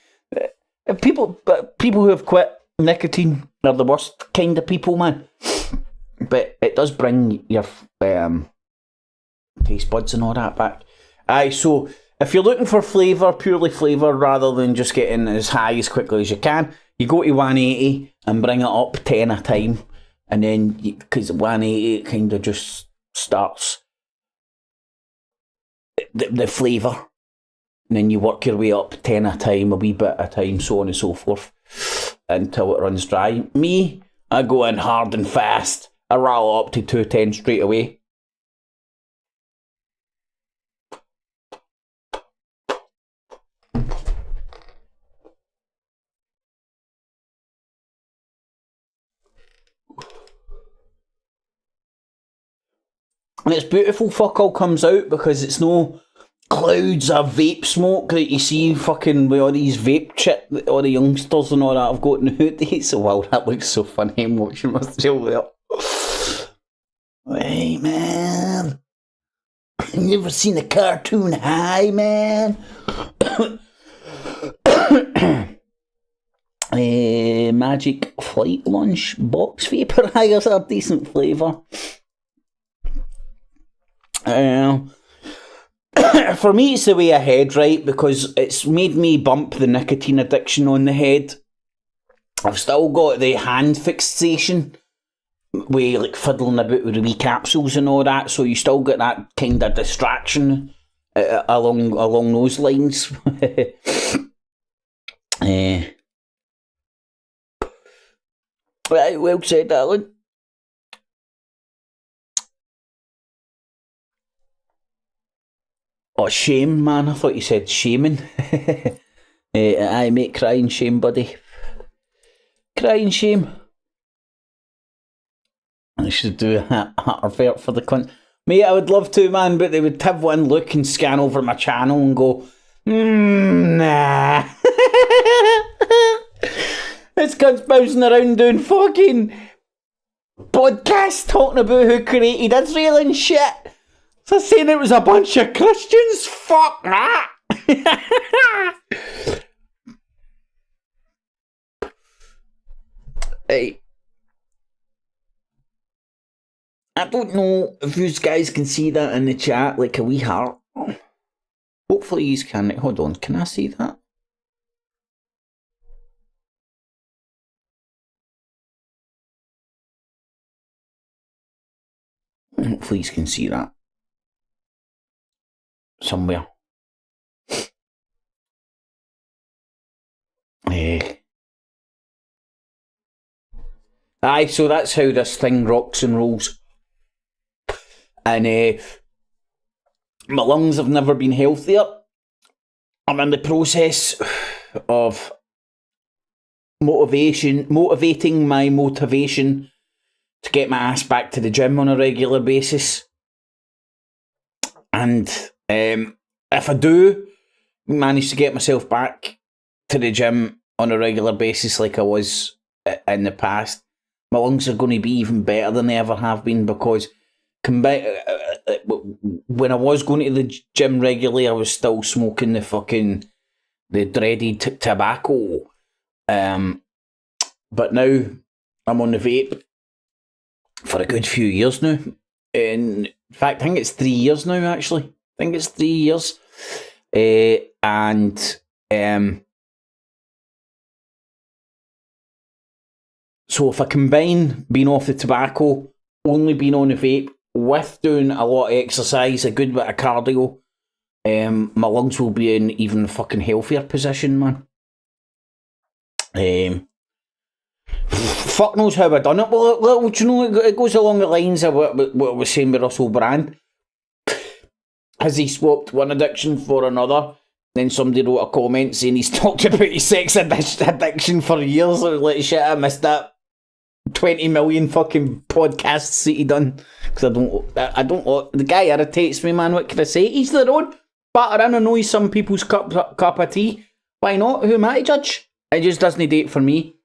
People who have quit nicotine are the worst kind of people, man. But it does bring your taste buds and all that back. Aye, so if you're looking for flavour, purely flavour, rather than just getting as high as quickly as you can, you go to 180 and bring it up 10 a time. And then, because 180 it kind of just starts the flavour. And then you work your way up 10 a time, a wee bit at a time, so on and so forth, until it runs dry. Me, I go in hard and fast. I rattle up to 210 straight away. And it's beautiful fuck all comes out because it's no clouds of vape smoke that you see fucking with all these vape shit that all the youngsters and all that have got nowadays. So wow, that looks so funny watching myself there. Hey man, you ever seen a cartoon high, man? Magic Flight Lunch box vapor hires are decent flavour. For me, it's the way ahead, right? Because it's made me bump the nicotine addiction on the head. I've still got the hand fixation, with like fiddling about with the wee capsules and all that. So you still get that kind of distraction along those lines. Right, well said, Alan. Oh, shame, man. I thought you said shaming. Aye, mate, crying shame, buddy. Crying shame. I should do a advert for the cunt. Mate, I would love to, man, but they would have one look and scan over my channel and go, nah. This cunt's bouncing around doing fucking podcasts talking about who created Israel and shit. So saying it was a bunch of Christians? Fuck that! Hey. I don't know if you guys can see that in the chat, like a wee heart. Hopefully you can. Hold on, can I see that? Hopefully you can see that. Somewhere. Aye, so that's how this thing rocks and rolls. And my lungs have never been healthier. I'm in the process of motivating my motivation to get my ass back to the gym on a regular basis. And if I do manage to get myself back to the gym on a regular basis like I was in the past, my lungs are going to be even better than they ever have been, because when I was going to the gym regularly, I was still smoking the dreaded tobacco. But now I'm on the vape for a good few years now. In fact, I think it's 3 years now, actually. I think it's 3 years. So if I combine being off the tobacco, only being on the vape, with doing a lot of exercise, a good bit of cardio, my lungs will be in even fucking healthier position, man. Fuck knows how I done it. Well, do you know, it goes along the lines of what I was saying with Russell Brand. Has he swapped one addiction for another? Then somebody wrote a comment saying he's talked about his sex addiction for years. I was like, shit, I missed that 20 million fucking podcasts that he done. Because I don't want, the guy irritates me, man. What can I say? He's their own. Batter in, I know he's some people's cup of tea. Why not? Who am I to judge? It just doesn't date for me.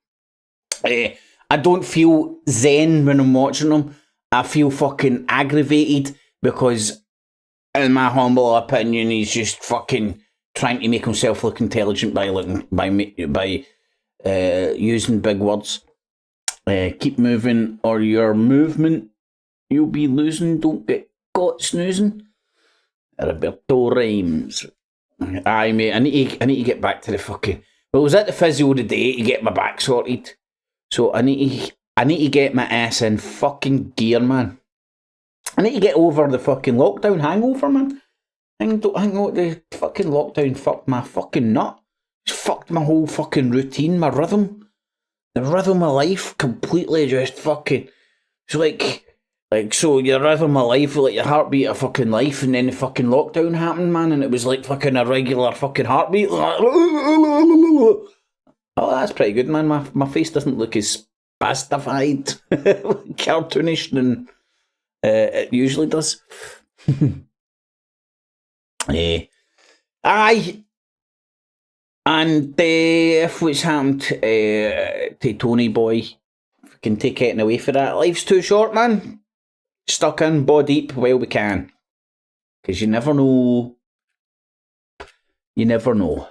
I don't feel zen when I'm watching him. I feel fucking aggravated because, in my humble opinion, he's just fucking trying to make himself look intelligent by using big words. Keep moving, or your movement you'll be losing. Don't get caught snoozing. Roberto Rhymes. Aye, mate. I need to get back to the fucking. Well, I was at the physio today to get my back sorted, so I need to get my ass in fucking gear, man. I need to get over the fucking lockdown hangover, man. I think the fucking lockdown fucked my fucking nut. Just fucked my whole fucking routine, my rhythm. The rhythm of life completely just fucking... It's like so your rhythm of life, like your heartbeat of fucking life, and then the fucking lockdown happened, man, and it was like fucking a regular fucking heartbeat. Oh, that's pretty good, man. My face doesn't look as spastified, cartoonish than it usually does. Aye. And if what's happened to Tony Boy, if we can take it away for that. Life's too short, man. Stuck in, ball deep, while we can. Because you never know. You never know.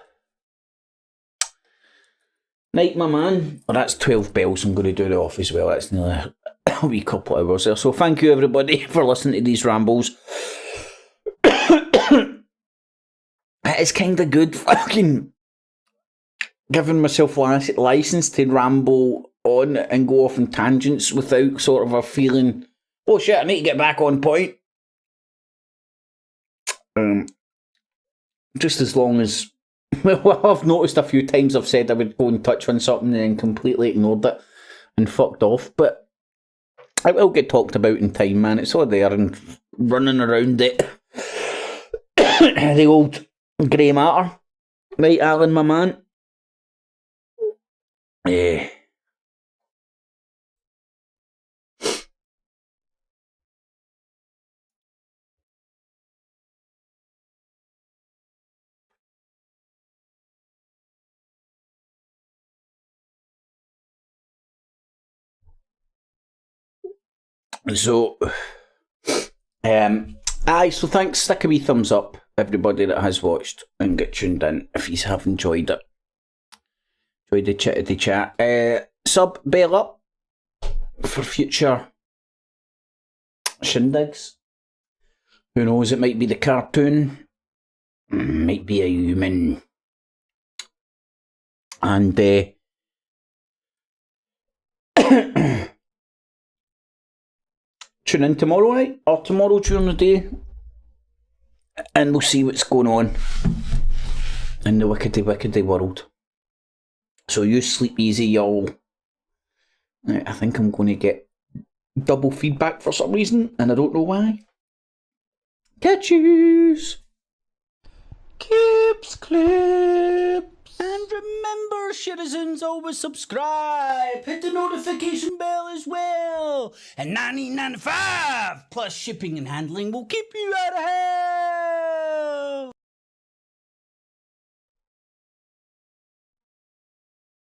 Night, my man. Well, that's 12 bells. I'm going to do the off as well. That's nearly a wee couple of hours there. So thank you, everybody, for listening to these rambles. It's kind of good fucking giving myself license to ramble on and go off on tangents without sort of a feeling, oh shit, I need to get back on point. Just as long as, well, I've noticed a few times I've said I would go and touch on something and then completely ignored it and fucked off, but it will get talked about in time, man. It's all there and running around it. The old grey matter. Right, Alan, my man? Yeah. So, so thanks, stick a wee thumbs up, everybody that has watched and get tuned in, if you have enjoyed it. Enjoyed the chat. Sub bell up for future shindigs. Who knows, it might be the cartoon, might be a human. And tune in tomorrow night, or tomorrow during the day, and we'll see what's going on in the wickedy world. So you sleep easy, y'all. I think I'm going to get double feedback for some reason, and I don't know why. Catch yous! Clips. And remember, citizens, always subscribe. Hit the notification bell as well. And $19.95 plus shipping and handling will keep you out of hell.